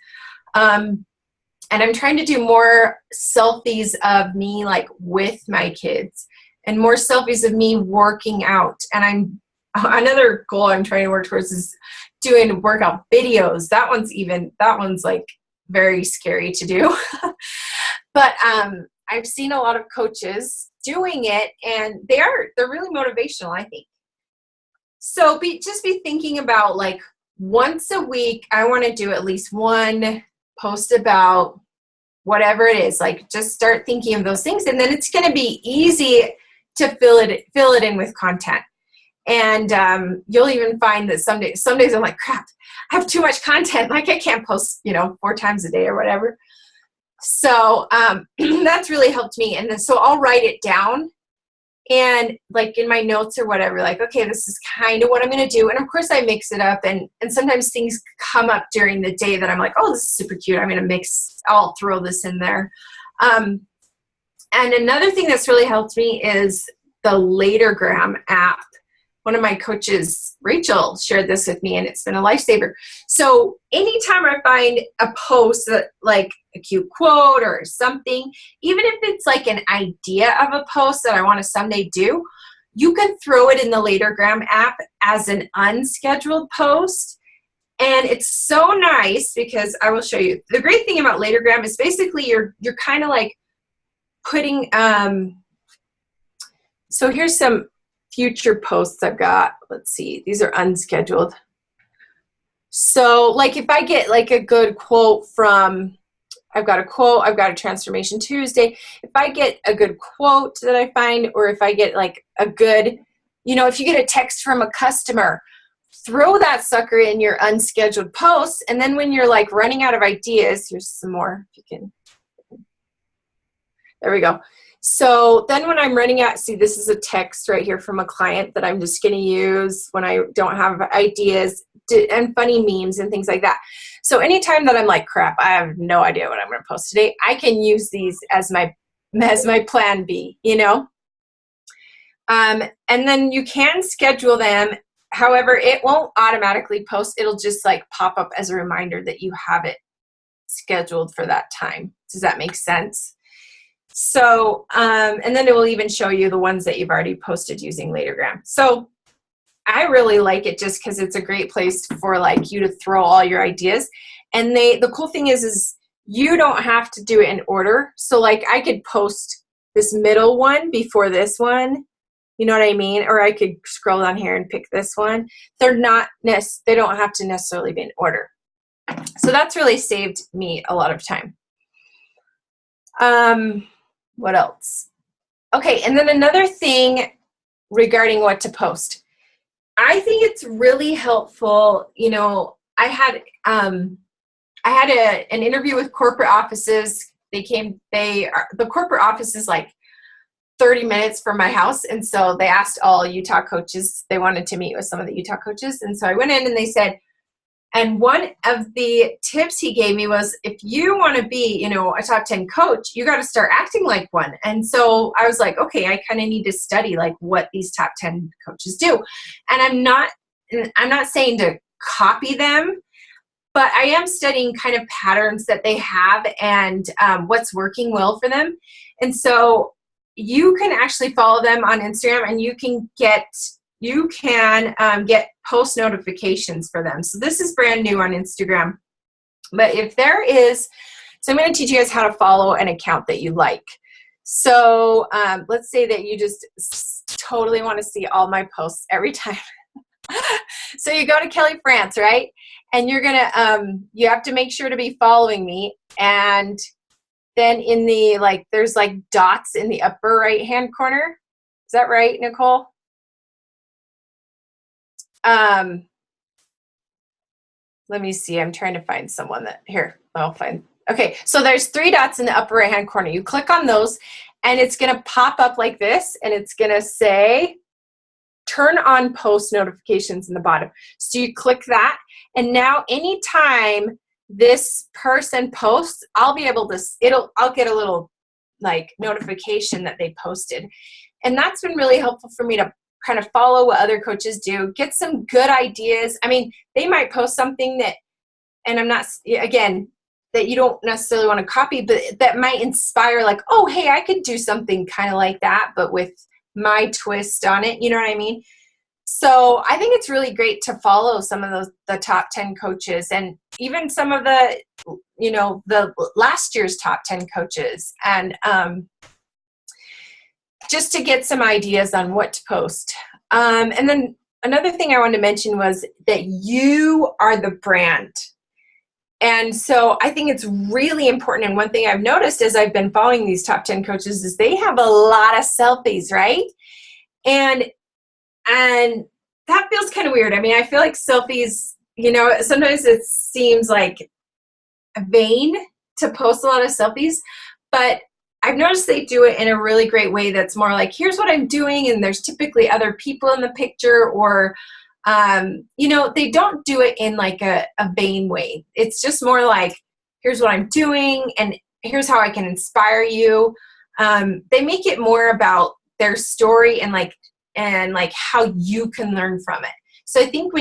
And I'm trying to do more selfies of me like with my kids and more selfies of me working out. And another goal I'm trying to work towards is doing workout videos. That one's like very scary to do. But I've seen a lot of coaches doing it, and they're really motivational, I think. So just be thinking about like once a week, I want to do at least one post about whatever it is. Like just start thinking of those things, and then it's going to be easy to fill it in with content. And you'll even find that some days I'm like, crap, I have too much content. Like I can't post, 4 times a day or whatever. So that's really helped me. And then so I'll write it down, and like in my notes or whatever, like, okay, this is kind of what I'm going to do. And of course I mix it up, and sometimes things come up during the day that I'm like, oh, this is super cute, I'm going to I'll throw this in there. And another thing that's really helped me is the Latergram app. one of my coaches, Rachel, shared this with me, and it's been a lifesaver. So anytime I find a post that like a cute quote or something, even if it's like an idea of a post that I want to someday do, you can throw it in the Latergram app as an unscheduled post. And it's so nice because I will show you. The great thing about Latergram is basically you're kind of like putting, so here's some future posts I've got. Let's see, these are unscheduled. So like if I get like a good quote from, I've got a Transformation Tuesday. If I get a good quote that I find, or if I get like a good, if you get a text from a customer, throw that sucker in your unscheduled posts. And then when you're like running out of ideas, here's some more. If you can, there we go. So then when I'm running out, see, this is a text right here from a client that I'm just going to use when I don't have ideas and funny memes and things like that. So anytime that I'm like, crap, I have no idea what I'm going to post today, I can use these as my plan B, and then you can schedule them. However, it won't automatically post. It'll just like pop up as a reminder that you have it scheduled for that time. Does that make sense? So, and then it will even show you the ones that you've already posted using Latergram. So I really like it just because it's a great place for like you to throw all your ideas. And the cool thing is you don't have to do it in order. So like I could post this middle one before this one, you know what I mean? Or I could scroll down here and pick this one. They don't have to necessarily be in order. So that's really saved me a lot of time. What else? Okay, and then another thing regarding what to post. I think it's really helpful. I had an interview with corporate offices. The corporate office is like 30 minutes from my house. And so they asked all Utah coaches, they wanted to meet with some of the Utah coaches. And so I went in and they said, and one of the tips he gave me was, if you want to be, a top 10 coach, you got to start acting like one. And so I was like, okay, I kind of need to study like what these top 10 coaches do. And I'm not saying to copy them, but I am studying kind of patterns that they have and what's working well for them. And so you can actually follow them on Instagram, and you can get post notifications for them. So this is brand new on Instagram. But if there is, so I'm going to teach you guys how to follow an account that you like. So let's say that you just totally want to see all my posts every time. So you go to Kelli France, right? And you're going to, you have to make sure to be following me. And then in the, there's dots in the upper right-hand corner. Is that right, Nicole? Let me see. I'm trying to find someone I'll find. Okay. So there's 3 dots in the upper right hand corner. You click on those and it's going to pop up like this, and it's going to say, turn on post notifications in the bottom. So you click that, and now anytime this person posts, I'll get a little notification that they posted. And that's been really helpful for me to kind of follow what other coaches do, get some good ideas. I mean, they might post something that, and I'm not, again, that you don't necessarily want to copy, but that might inspire oh, hey, I could do something kind of like that, but with my twist on it. You know what I mean? So I think it's really great to follow some of the top 10 coaches, and even some of the, the last year's top 10 coaches, and just to get some ideas on what to post. And then another thing I wanted to mention was that you are the brand. And so I think it's really important. And one thing I've noticed as I've been following these top 10 coaches is they have a lot of selfies, right? And that feels kind of weird. I mean, I feel like selfies, sometimes it seems like vain to post a lot of selfies, but I've noticed they do it in a really great way that's more like, here's what I'm doing, and there's typically other people in the picture, or they don't do it in a vain way. It's just more like, here's what I'm doing, and here's how I can inspire you. They make it more about their story and and like how you can learn from it. So I think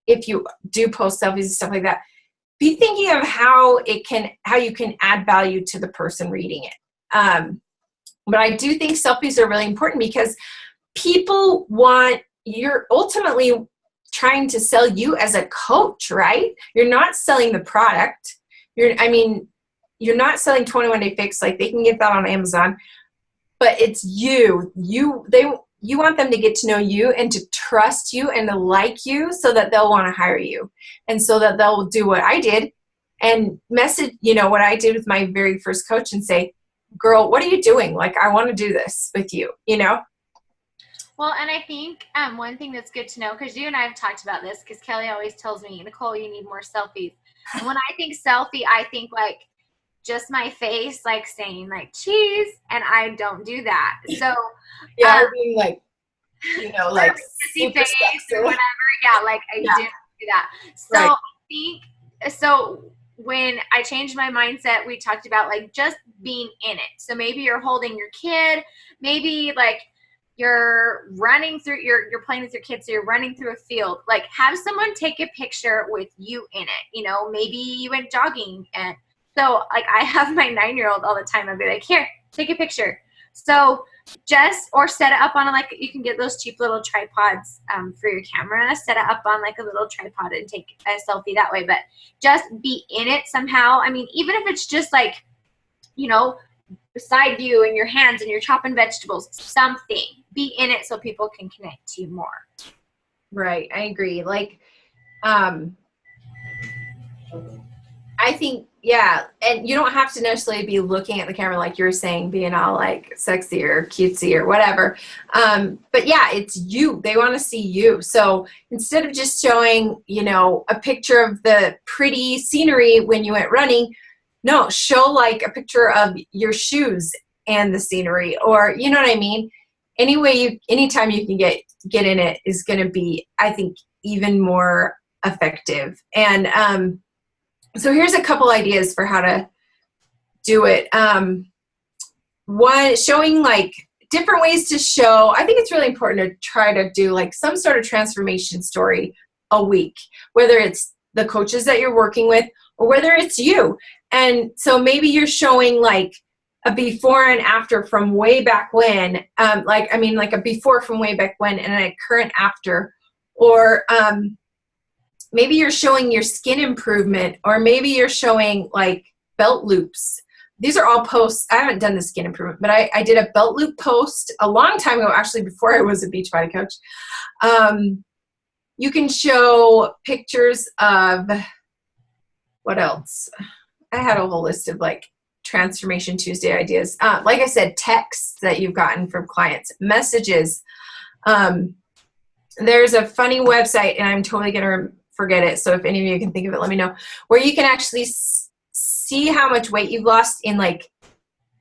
if you do post selfies and stuff like that, be thinking of how you can add value to the person reading it. But I do think selfies are really important because you're ultimately trying to sell you as a coach, right? You're not selling the product. You're not selling 21 Day Fix. Like, they can get that on Amazon, but it's you. You want them to get to know you and to trust you and to like you so that they'll want to hire you, and so that they'll do what I did and message, what I did with my very first coach and say, girl, what are you doing? Like, I want to do this with you, Well, and I think one thing that's good to know, because you and I have talked about this, because Kelli always tells me, Nicole, you need more selfies. And when I think selfie, I think like just my face, like saying like cheese, and I don't do that. So yeah, being like, like super face or whatever. Yeah, like I didn't do that. So right. I think when I changed my mindset, we talked about like just being in it. So maybe you're holding your kid, maybe like you're running through, you're playing with your kids, so you're running through a field. Like, have someone take a picture with you in it. Maybe you went jogging, and so like I have my 9-year-old all the time. I'd be like, here, take a picture. So or set it up on like, you can get those cheap little tripods for your camera, set it up on like a little tripod and take a selfie that way. But just be in it somehow. I mean, even if it's just like, beside you and your hands and you're chopping vegetables, something, be in it so people can connect to you more. Right. I agree. Like, I think, yeah, and you don't have to necessarily be looking at the camera like you were saying, being all like sexy or cutesy or whatever. But yeah, it's you. They want to see you. So instead of just showing, a picture of the pretty scenery when you went running, no, show like a picture of your shoes and the scenery, or, you know what I mean? Anytime you can get in it is going to be, I think, even more effective. And, so here's a couple ideas for how to do it. One, showing like different ways to show. I think it's really important to try to do like some sort of transformation story a week, whether it's the coaches that you're working with or whether it's you. And so maybe you're showing like a before and after from way back when, like a before from way back when and a current after, or maybe you're showing your skin improvement, or maybe you're showing like belt loops. These are all posts. I haven't done the skin improvement, but I did a belt loop post a long time ago, actually, before I was a BeachBody coach. You can show pictures of, what else? I had a whole list of like Transformation Tuesday ideas. Like I said, texts that you've gotten from clients, messages. There's a funny website, and I'm totally going to forget it. So if any of you can think of it, let me know, where you can actually see how much weight you've lost in like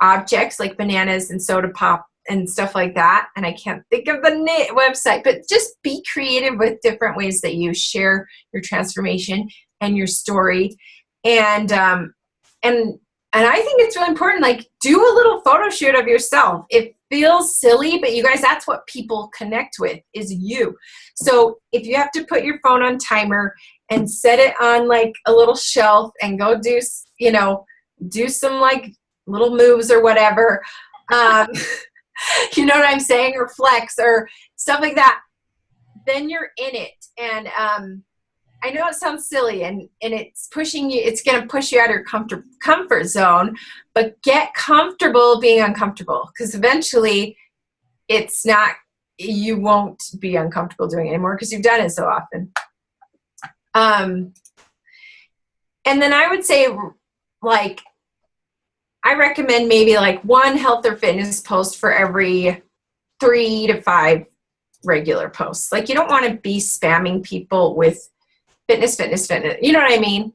objects like bananas and soda pop and stuff like that. And I can't think of the website, but just be creative with different ways that you share your transformation and your story. And I think it's really important, like, do a little photo shoot of yourself. It feels silly, but you guys, that's what people connect with, is you. So if you have to put your phone on timer and set it on like a little shelf and go do some like little moves or whatever, you know what I'm saying, or flex or stuff like that, then you're in it. And I know it sounds silly, and it's pushing you, it's going to push you out of your comfort zone, but get comfortable being uncomfortable, because eventually you won't be uncomfortable doing it anymore because you've done it so often. And then I would say, like, I recommend maybe like one health or fitness post for every 3 to 5 regular posts. Like, you don't want to be spamming people with fitness. You know what I mean?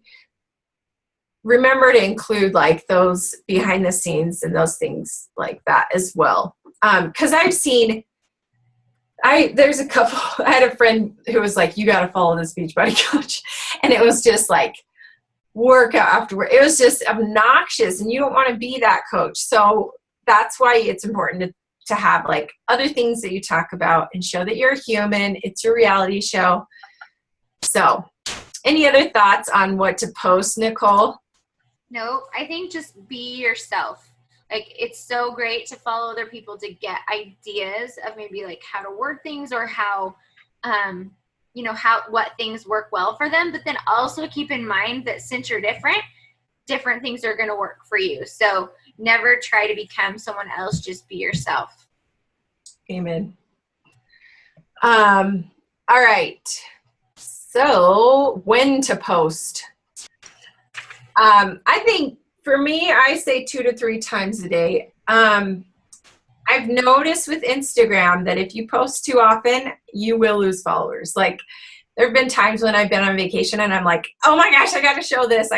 Remember to include like those behind the scenes and those things like that as well. Because I've seen, there's a couple, I had a friend who was like, you got to follow this BeachBody coach. And it was just like workout afterward. It was just obnoxious, and you don't want to be that coach. So that's why it's important to to have like other things that you talk about and show that you're a human. It's your reality show. So any other thoughts on what to post, Nicole? No, I think just be yourself. Like, it's so great to follow other people to get ideas of maybe like how to word things or how, what things work well for them. But then also keep in mind that since you're different things are going to work for you. So never try to become someone else. Just be yourself. Amen. All right. So when to post? I think for me, I say 2 to 3 times a day. I've noticed with Instagram that if you post too often, you will lose followers. Like, there have been times when I've been on vacation and I'm like, oh my gosh, I got to show this.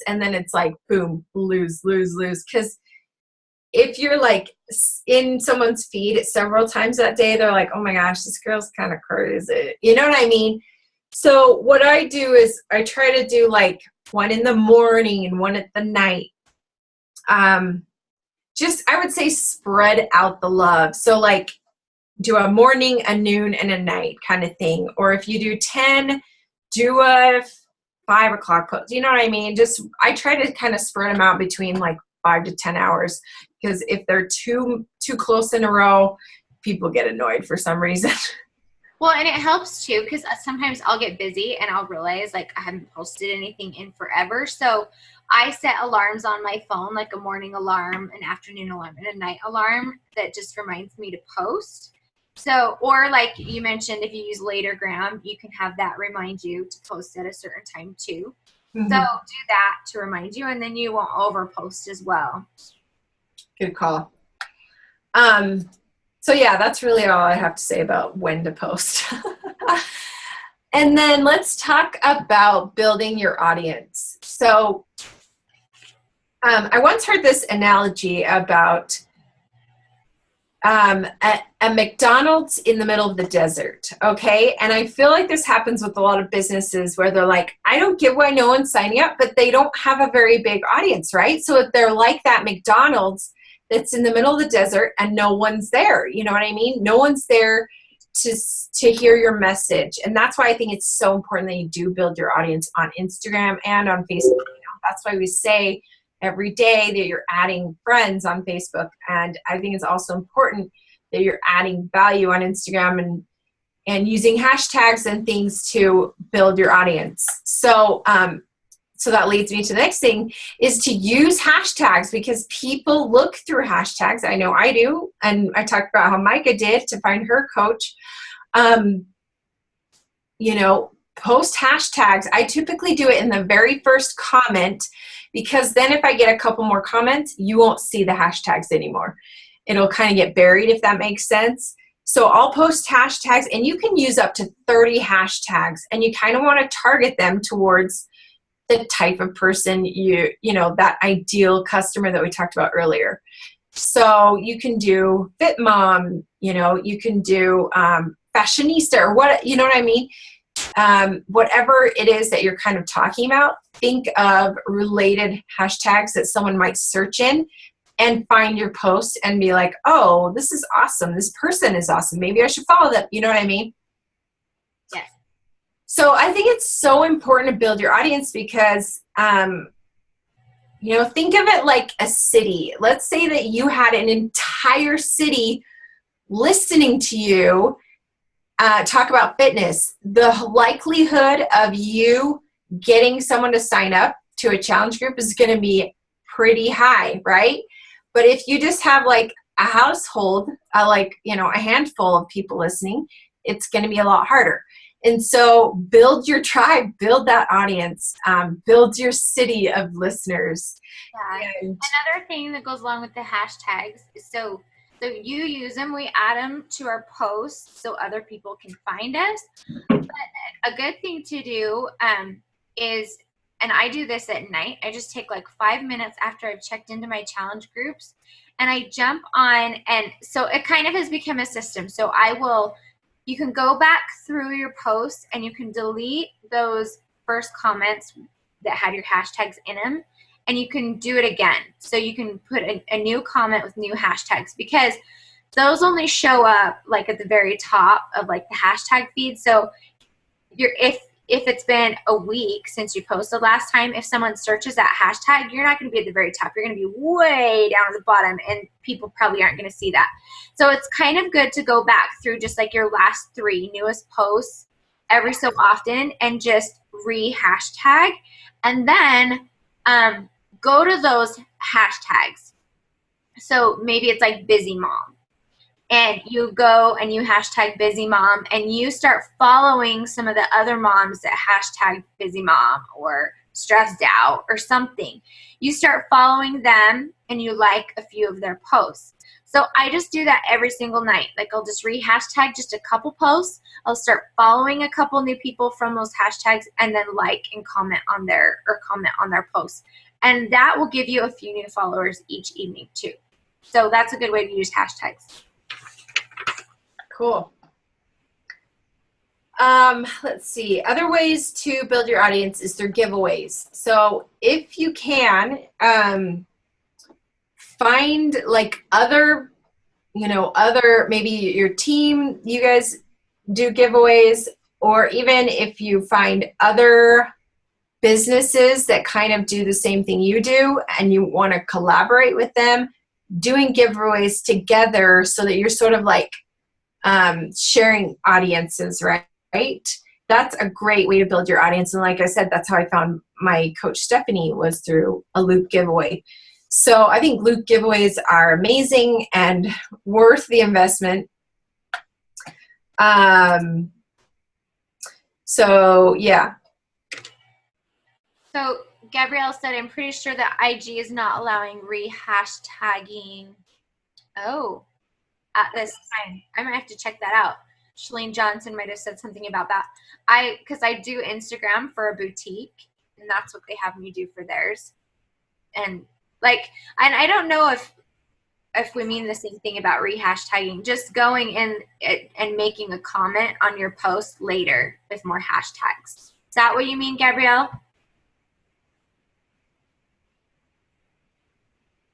And then it's like, boom, lose. Because if you're like in someone's feed several times that day, they're like, oh my gosh, this girl's kind of crazy. You know what I mean? So what I do is I try to do like one in the morning and one at the night. Just, I would say, spread out the love. So like do a morning, a noon, and a night kind of thing. Or if you do 10, do a 5 o'clock post. You know what I mean? Just, I try to kind of spread them out between like 5 to 10 hours, because if they're too close in a row, people get annoyed for some reason. Well, and it helps too, because sometimes I'll get busy and I'll realize like I haven't posted anything in forever. So I set alarms on my phone, like a morning alarm, an afternoon alarm, and a night alarm that just reminds me to post. So, or like you mentioned, if you use Latergram, you can have that remind you to post at a certain time too. Mm-hmm. So do that to remind you, and then you won't overpost as well. Good call. So yeah, that's really all I have to say about when to post. And then let's talk about building your audience. So I once heard this analogy about a McDonald's in the middle of the desert, okay? And I feel like this happens with a lot of businesses where they're like, I don't get why no one's signing up, but they don't have a very big audience, right? So if they're like that McDonald's that's in the middle of the desert and no one's there, you know what I mean? No one's there to hear your message. And that's why I think it's so important that you do build your audience on Instagram and on Facebook. That's why we say every day that you're adding friends on Facebook. And I think it's also important that you're adding value on Instagram and using hashtags and things to build your audience. So, so that leads me to the next thing, is to use hashtags, because people look through hashtags. I know I do. And I talked about how Micah did to find her coach. Post hashtags. I typically do it in the very first comment, because then if I get a couple more comments, you won't see the hashtags anymore. It'll kind of get buried, if that makes sense. So I'll post hashtags, and you can use up to 30 hashtags, and you kind of want to target them towards the type of person that ideal customer that we talked about earlier. So you can do fit mom, you can do fashionista, or what, you know what I mean? Whatever it is that you're kind of talking about, think of related hashtags that someone might search in and find your post and be like, oh, this is awesome. This person is awesome. Maybe I should follow them. You know what I mean? Yes. So I think it's so important to build your audience, because, think of it like a city. Let's say that you had an entire city listening to you talk about fitness. The likelihood of you getting someone to sign up to a challenge group is going to be pretty high, right? But if you just have like a household, a handful of people listening, it's going to be a lot harder. And so build your tribe, build that audience, build your city of listeners. Yeah. And another thing that goes along with the hashtags is so you use them, we add them to our posts so other people can find us. But a good thing to do is, and I do this at night, I just take like 5 minutes after I've checked into my challenge groups, and I jump on, and so it kind of has become a system. So you can go back through your posts and you can delete those first comments that had your hashtags in them, and you can do it again. So you can put a new comment with new hashtags, because those only show up like at the very top of like the hashtag feed. So if it's been a week since you posted last time, if someone searches that hashtag, you're not going to be at the very top. You're going to be way down at the bottom, and people probably aren't going to see that. So it's kind of good to go back through just like your last 3 newest posts every so often and just re-hashtag, and then go to those hashtags. So maybe it's like busy mom, and you go and you hashtag busy mom, and you start following some of the other moms that hashtag busy mom or stressed out or something. You start following them and you like a few of their posts. So I just do that every single night. Like I'll just re-hashtag just a couple posts. I'll start following a couple new people from those hashtags, and then like and comment on their posts. And that will give you a few new followers each evening too. So that's a good way to use hashtags. Cool. Let's see. Other ways to build your audience is through giveaways. So if you can, find like other, maybe your team, you guys do giveaways, or even if you find other businesses that kind of do the same thing you do and you want to collaborate with them, doing giveaways together so that you're sort of like sharing audiences, right? That's a great way to build your audience. And like I said, that's how I found my coach Stephanie, was through a Loop giveaway. So I think Loop giveaways are amazing and worth the investment. So yeah. So Gabrielle said, I'm pretty sure that IG is not allowing re-hashtagging. Oh, at this time. I might have to check that out. Shalene Johnson might have said something about that. Because I do Instagram for a boutique, and that's what they have me do for theirs. And I don't know if we mean the same thing about re-hashtagging. Just going in and making a comment on your post later with more hashtags. Is that what you mean, Gabrielle?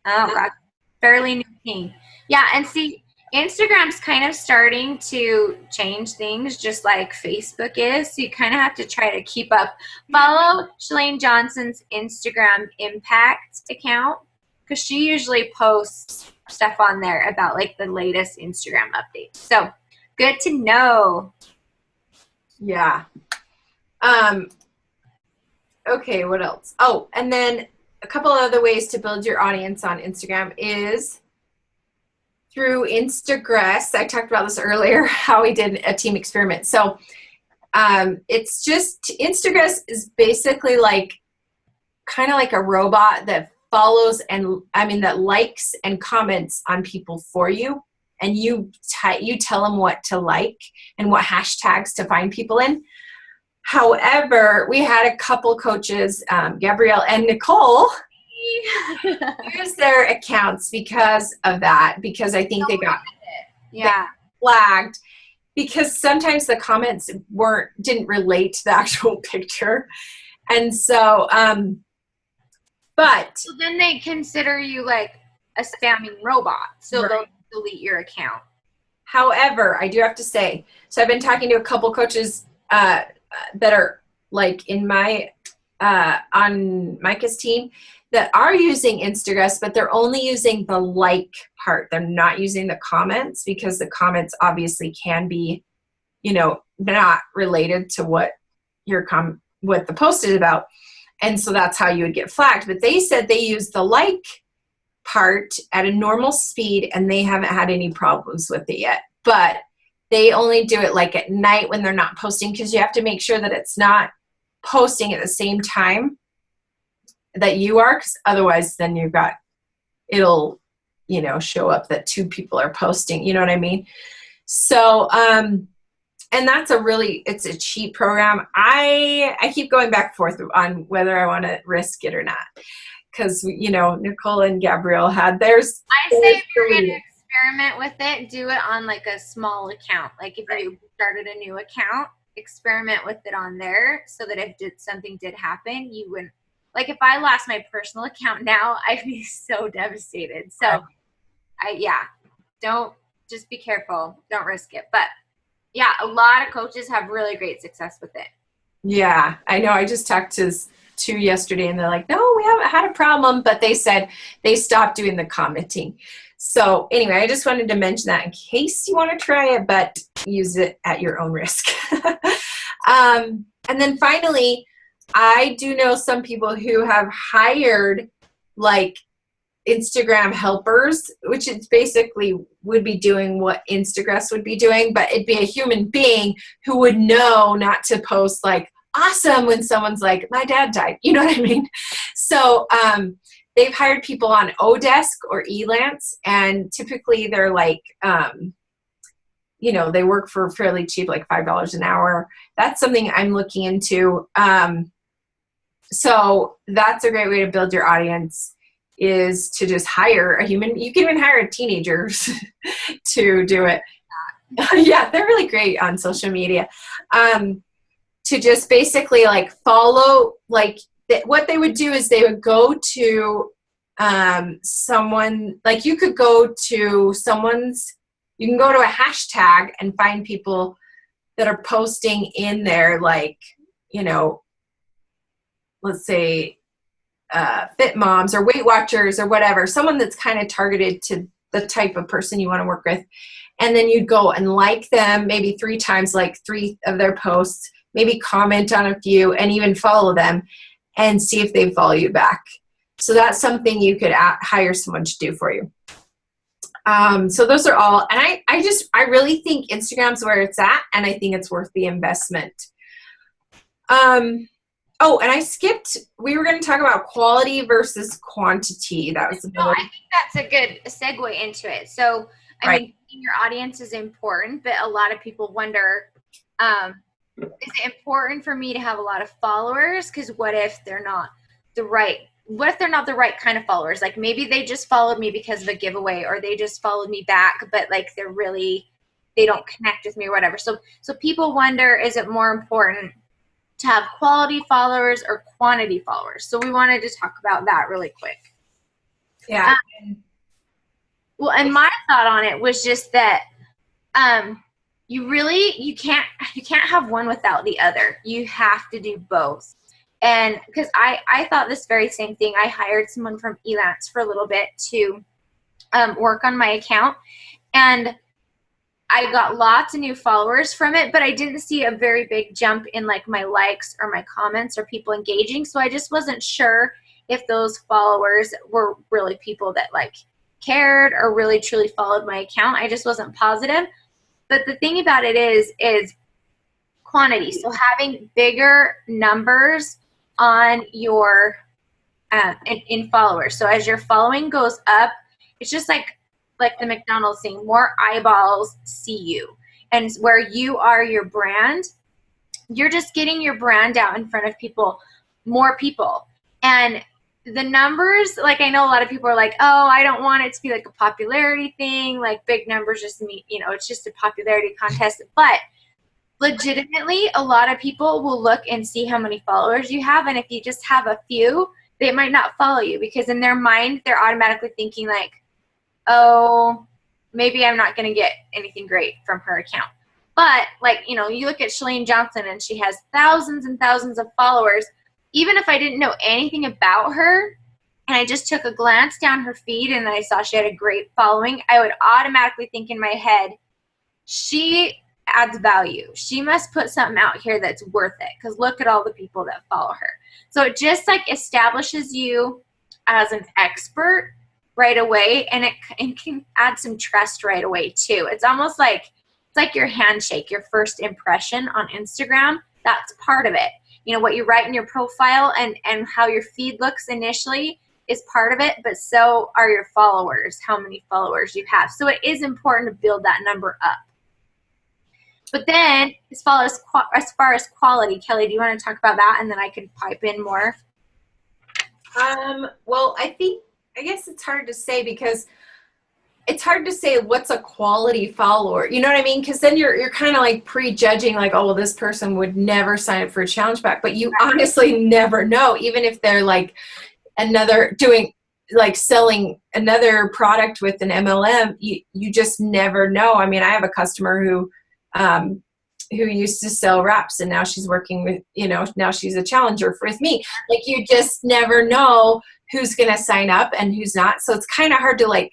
Oh, that's fairly new thing. Yeah, and see, Instagram's kind of starting to change things just like Facebook is. So you kind of have to try to keep up. Follow Shalene Johnson's Instagram Impact account, because she usually posts stuff on there about like the latest Instagram updates. So good to know. Yeah. Okay, what else? Oh, and then a couple other ways to build your audience on Instagram is through Instagress. I talked about this earlier, how we did a team experiment. So it's just, Instagress is basically like kind of like a robot that follows that likes and comments on people for you, and you tell them what to like and what hashtags to find people in. However, we had a couple coaches, Gabrielle and Nicole, use their accounts because of that, because I think they got flagged, because sometimes the comments didn't relate to the actual picture. And so but so then they consider you like a spamming robot, so they'll delete your account. However, I do have to say, so I've been talking to a couple coaches that are like in my on Micah's team that are using Instagress, but they're only using the like part. They're not using the comments, because the comments obviously can be, not related to what what the post is about. And so that's how you would get flagged. But they said they use the like part at a normal speed, and they haven't had any problems with it yet. But they only do it like at night when they're not posting, because you have to make sure that it's not posting at the same time that you are, because otherwise then it'll show up that 2 people are posting, you know what I mean? So and that's it's a cheap program. I keep going back and forth on whether I want to risk it or not, because Nicole and Gabrielle had theirs. I say if you're going to experiment with it, do it on like a small account. Like if you started a new account, experiment with it on there, so that if something did happen, you wouldn't. Like if I lost my personal account now, I'd be so devastated. So don't just be careful. Don't risk it. But yeah, a lot of coaches have really great success with it. Yeah, I know. I just talked to two yesterday and they're like, no, we haven't had a problem, but they said they stopped doing the commenting. So anyway, I just wanted to mention that in case you want to try it, but use it at your own risk. And then finally, I do know some people who have hired like Instagram helpers, which is basically would be doing what Instagram would be doing, but it'd be a human being who would know not to post like awesome when someone's like, my dad died. You know what I mean? So they've hired people on Odesk or Elance, and typically they're like, you know, they work for fairly cheap, like $5 an hour. That's something I'm looking into. So that's a great way to build your audience, is to just hire a human. You can even hire teenagers to do it. Yeah, they're really great on social media. To just basically like follow, like what they would do is they would go to someone, like you could go to someone's, you can go to a hashtag and find people that are posting in there, like, you know, let's say fit moms or Weight Watchers or whatever, someone that's kind of targeted to the type of person you want to work with. And then you'd go and like them maybe 3 times, like 3 of their posts, maybe comment on a few, and even follow them and see if they follow you back. So that's something you could hire someone to do for you. So those are all, and I really think Instagram's where it's at, and I think it's worth the investment. Oh, and I skipped, we were going to talk about quality versus quantity. That was I think that's a good segue into it. So, I mean, your audience is important, but a lot of people wonder, is it important for me to have a lot of followers? Because what if they're not the right kind of followers? Like maybe they just followed me because of a giveaway, or they just followed me back, but like they don't connect with me or whatever. So people wonder, is it more important to have quality followers or quantity followers? So we wanted to talk about that really quick. Yeah. Well, and my thought on it was just that you can't have one without the other. You have to do both. And because I thought this very same thing. I hired someone from Elance for a little bit to work on my account, and I got lots of new followers from it, but I didn't see a very big jump in like my likes or my comments or people engaging. So I just wasn't sure if those followers were really people that like cared or really truly followed my account. I just wasn't positive. But the thing about it is quantity. So having bigger numbers on your in followers. So as your following goes up, it's just like the McDonald's thing, more eyeballs see you. And where you are your brand, you're just getting your brand out in front of people, more people. And the numbers, like I know a lot of people are like, oh, I don't want it to be like a popularity thing, like big numbers just mean, you know, it's just a popularity contest. But legitimately, a lot of people will look and see how many followers you have. And if you just have a few, they might not follow you, because in their mind, they're automatically thinking like, oh, maybe I'm not going to get anything great from her account. But like, you know, you look at Shalene Johnson and she has thousands and thousands of followers. Even if I didn't know anything about her and I just took a glance down her feed and I saw she had a great following, I would automatically think in my head, she adds value. She must put something out here that's worth it, because look at all the people that follow her. So it just like establishes you as an expert right away, and it can add some trust right away too. It's almost like your handshake, your first impression on Instagram. That's part of it. You know, what you write in your profile and how your feed looks initially is part of it, but so are your followers, how many followers you have. So it is important to build that number up. But then as far as quality, Kelly, do you want to talk about that, and then I can pipe in more? Well, I guess it's hard to say, because it's hard to say what's a quality follower. You know what I mean? Because then you're kind of like prejudging, like, oh, well, this person would never sign up for a challenge pack. But you honestly never know, even if they're like doing like selling another product with an MLM, you just never know. I mean, I have a customer who used to sell wraps, and now she's working with, now she's a challenger with me. Like, you just never know who's going to sign up and who's not. So it's kind of hard to like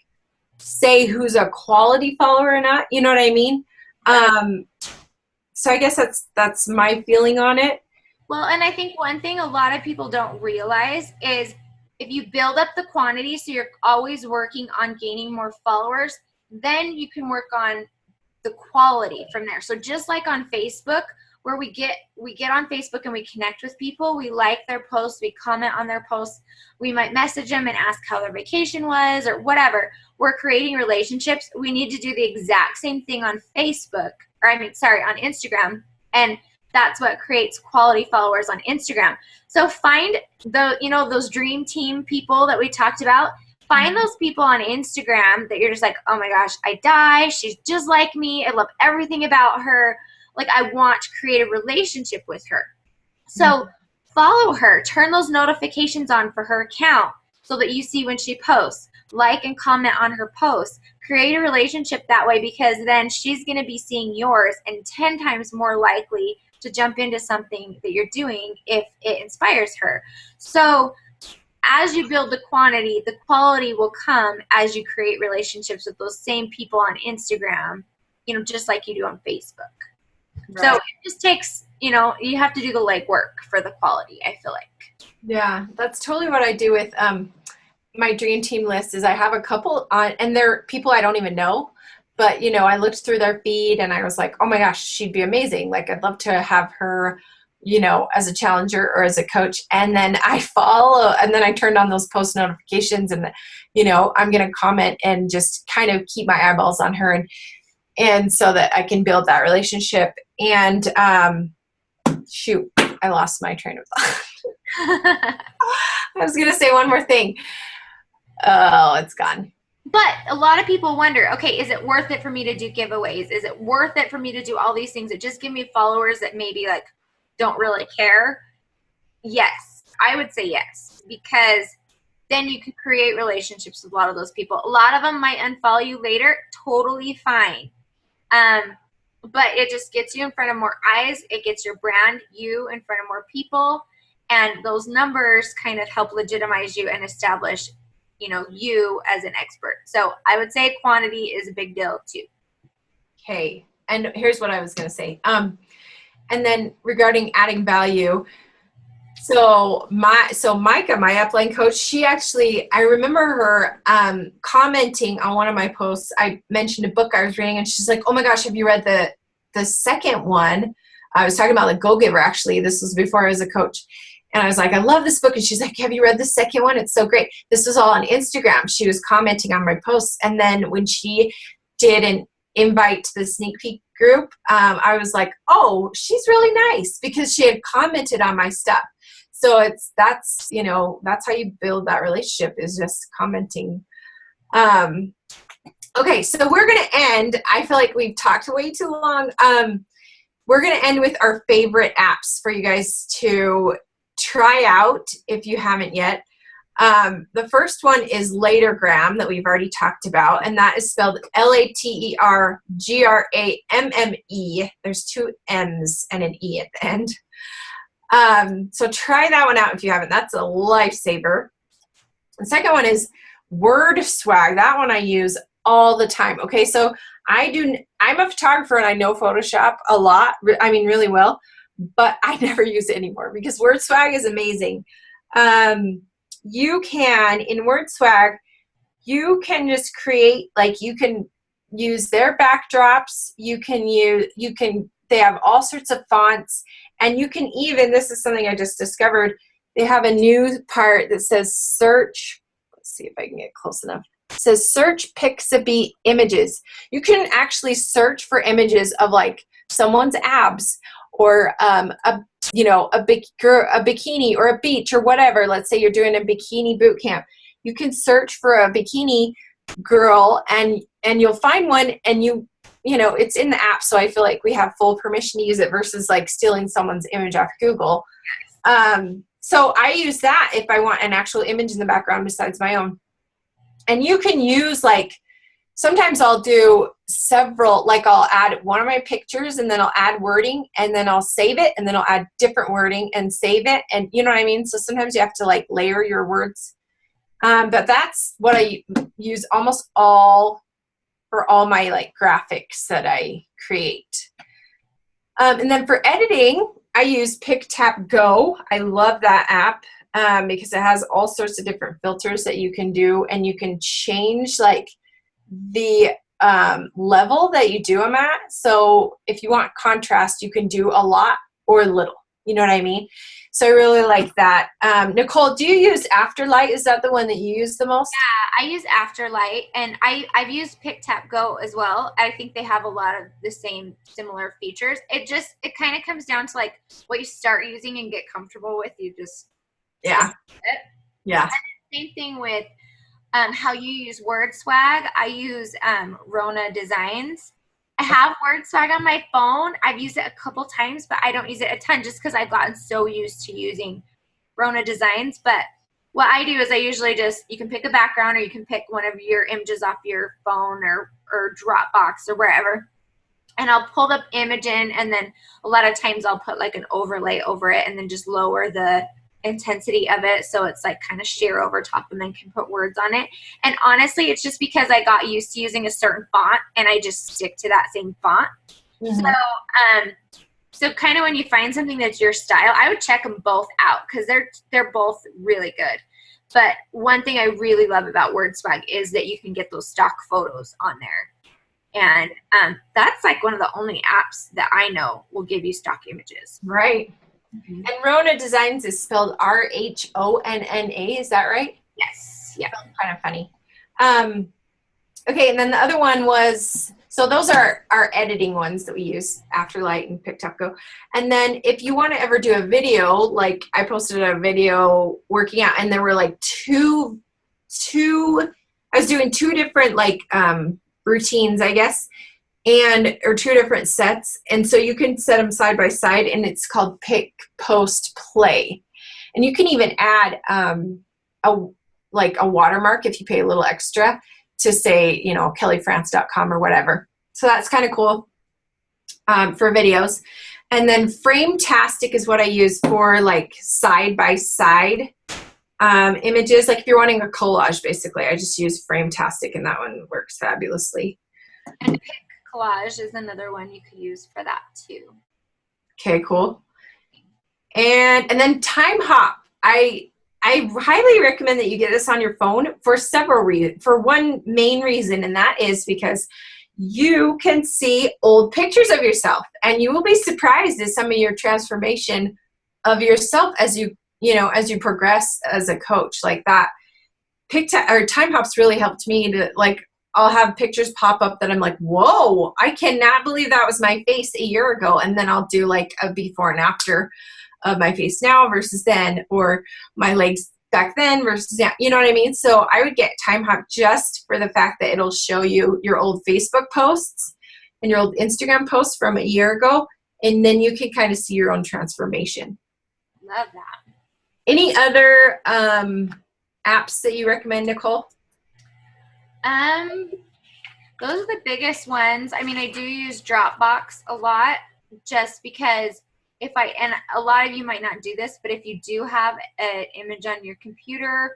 say who's a quality follower or not. You know what I mean? So I guess that's my feeling on it. Well, and I think one thing a lot of people don't realize is if you build up the quantity, so you're always working on gaining more followers, then you can work on the quality from there. So just like on Facebook, where we get on Facebook and we connect with people, we like their posts, we comment on their posts, we might message them and ask how their vacation was or whatever. We're creating relationships. We need to do the exact same thing on Facebook, on Instagram. And that's what creates quality followers on Instagram. So find those dream team people that we talked about. Find those people on Instagram that you're just like, oh my gosh, I die. She's just like me. I love everything about her. Like, I want to create a relationship with her. So follow her. Turn those notifications on for her account so that you see when she posts. Like and comment on her posts. Create a relationship that way, because then she's going to be seeing yours and 10 times more likely to jump into something that you're doing if it inspires her. So as you build the quantity, the quality will come as you create relationships with those same people on Instagram, just like you do on Facebook. Right. So it just takes, you have to do the legwork for the quality, I feel like. Yeah, that's totally what I do with my dream team list. Is I have a couple on, and they're people I don't even know. But, I looked through their feed and I was like, oh my gosh, she'd be amazing. Like, I'd love to have her, as a challenger or as a coach. And then I follow, and then I turned on those post notifications, and, I'm going to comment and just kind of keep my eyeballs on her. And so that I can build that relationship. And shoot, I lost my train of thought. I was going to say one more thing. Oh, it's gone. But a lot of people wonder, okay, is it worth it for me to do giveaways? Is it worth it for me to do all these things that just give me followers that maybe like don't really care? Yes, I would say yes, because then you can create relationships with a lot of those people. A lot of them might unfollow you later, totally fine. But it just gets you in front of more eyes. It gets your brand, you, in front of more people. And those numbers kind of help legitimize you and establish you as an expert. So I would say quantity is a big deal too. Okay. And here's what I was going to say. And then regarding adding value. So Micah, my upline coach, she actually, I remember her commenting on one of my posts. I mentioned a book I was reading, and she's like, oh my gosh, have you read the second one? I was talking about the Go Giver, actually. This was before I was a coach. And I was like, I love this book. And she's like, have you read the second one? It's so great. This was all on Instagram. She was commenting on my posts. And then when she did an invite to the sneak peek group, I was like, oh, she's really nice, because she had commented on my stuff. So that's how you build that relationship, is just commenting. Okay, so we're going to end. I feel like we've talked way too long. We're going to end with our favorite apps for you guys to try out if you haven't yet. The first one is Latergram, that we've already talked about, and that is spelled Latergramme. There's 2 M's and an E at the end. So try that one out if you haven't. That's a lifesaver. The second one is Word Swag. That one I use all the time. Okay, so I'm a photographer and I know Photoshop a lot. I mean, really well. But I never use it anymore because Word Swag is amazing. You can, in Word Swag, you can just create, like, you can use their backdrops. They have all sorts of fonts, and you can even, this is something I just discovered, they have a new part that says search. Let's see if I can get close enough. It says search Pixabay images. You can actually search for images of like someone's abs, or a bikini or a beach or whatever. Let's say you're doing a bikini boot camp. You can search for a bikini girl and you'll find one, and it's in the app. So I feel like we have full permission to use it versus like stealing someone's image off Google. So I use that if I want an actual image in the background besides my own. And you can use like, sometimes I'll do several, like I'll add one of my pictures and then I'll add wording and then I'll save it and then I'll add different wording and save it. And you know what I mean? So sometimes you have to like layer your words. But that's what I use almost all for all my like graphics that I create. And then for editing, I use PicTapGo. I love that app because it has all sorts of different filters that you can do, and you can change like the level that you do them at. So if you want contrast, you can do a lot or little. You know what I mean? So I really like that. Nicole, do you use Afterlight? Is that the one that you use the most? Yeah, I use Afterlight, and I've used PicTapGo as well. I think they have a lot of the similar features. It kind of comes down to like what you start using and get comfortable with. You just yeah. And same thing with how you use word swag. I use Rona Designs. I have word swag on my phone. I've used it a couple times, but I don't use it a ton just because I've gotten so used to using Rona Designs. But what I do is I usually you can pick a background, or you can pick one of your images off your phone or Dropbox or wherever. And I'll pull the image in, and then a lot of times I'll put like an overlay over it and then just lower the intensity of it so it's like kind of sheer over top, and then can put words on it. And honestly, it's just because I got used to using a certain font and I just stick to that same font. Mm-hmm. So kind of when you find something that's your style, I would check them both out because they're both really good. But one thing I really love about WordSwag is that you can get those stock photos on there. And that's like one of the only apps that I know will give you stock images. Right. Mm-hmm. And Rona Designs is spelled Rhonna. Is that right? Yes. Yeah. Kind of funny. Okay, and then the other one was, so those are our editing ones that we use, Afterlight and PicTapGo. And then if you want to ever do a video, like I posted a video working out, and there were like I was doing two different like routines, I guess, or two different sets. And so you can set them side by side, and it's called Pick, Post, Play. And you can even add a watermark if you pay a little extra to say, kellyfrance.com or whatever. So that's kind of cool for videos. And then Frametastic is what I use for like side by side images. Like if you're wanting a collage, basically, I just use Frametastic, and that one works fabulously. And Pick Collage is another one you could use for that too. Okay, cool. And then Time Hop. I highly recommend that you get this on your phone for several reasons. For one main reason, and that is because you can see old pictures of yourself, and you will be surprised at some of your transformation of yourself as you progress as a coach. Like that Time Hop's really helped me to like, I'll have pictures pop up that I'm like, whoa, I cannot believe that was my face a year ago. And then I'll do like a before and after of my face now versus then, or my legs back then versus now. You know what I mean? So I would get Time Hop just for the fact that it'll show you your old Facebook posts and your old Instagram posts from a year ago. And then you can kind of see your own transformation. Love that. Any other apps that you recommend, Nicole? Those are the biggest ones. I mean, I do use Dropbox a lot just because and a lot of you might not do this, but if you do have an image on your computer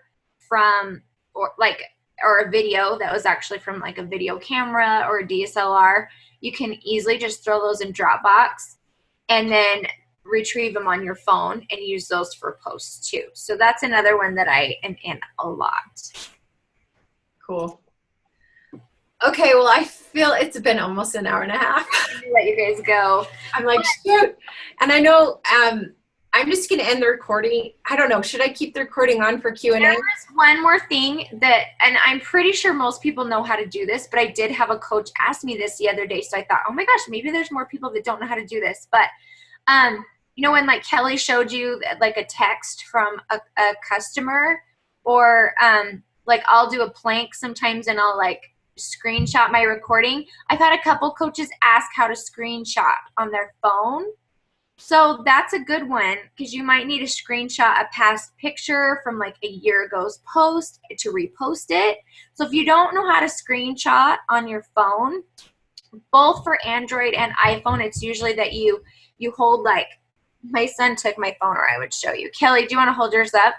or a video that was actually from like a video camera or a DSLR, you can easily just throw those in Dropbox and then retrieve them on your phone and use those for posts too. So that's another one that I am in a lot. Cool. Okay, well, I feel it's been almost an hour and a half. Let you guys go. I'm like, shoot. And I know I'm just going to end the recording. I don't know. Should I keep the recording on for Q&A? There was one more thing and I'm pretty sure most people know how to do this, but I did have a coach ask me this the other day. So I thought, oh my gosh, maybe there's more people that don't know how to do this. But, when like Kelli showed you like a text from a customer, or like I'll do a plank sometimes and I'll like screenshot my recording. I've had a couple coaches ask how to screenshot on their phone. So that's a good one because you might need to screenshot a past picture from like a year ago's post to repost it. So if you don't know how to screenshot on your phone, both for Android and iPhone, it's usually that you hold like, my son took my phone or I would show you. Kelly, do you want to hold yours up?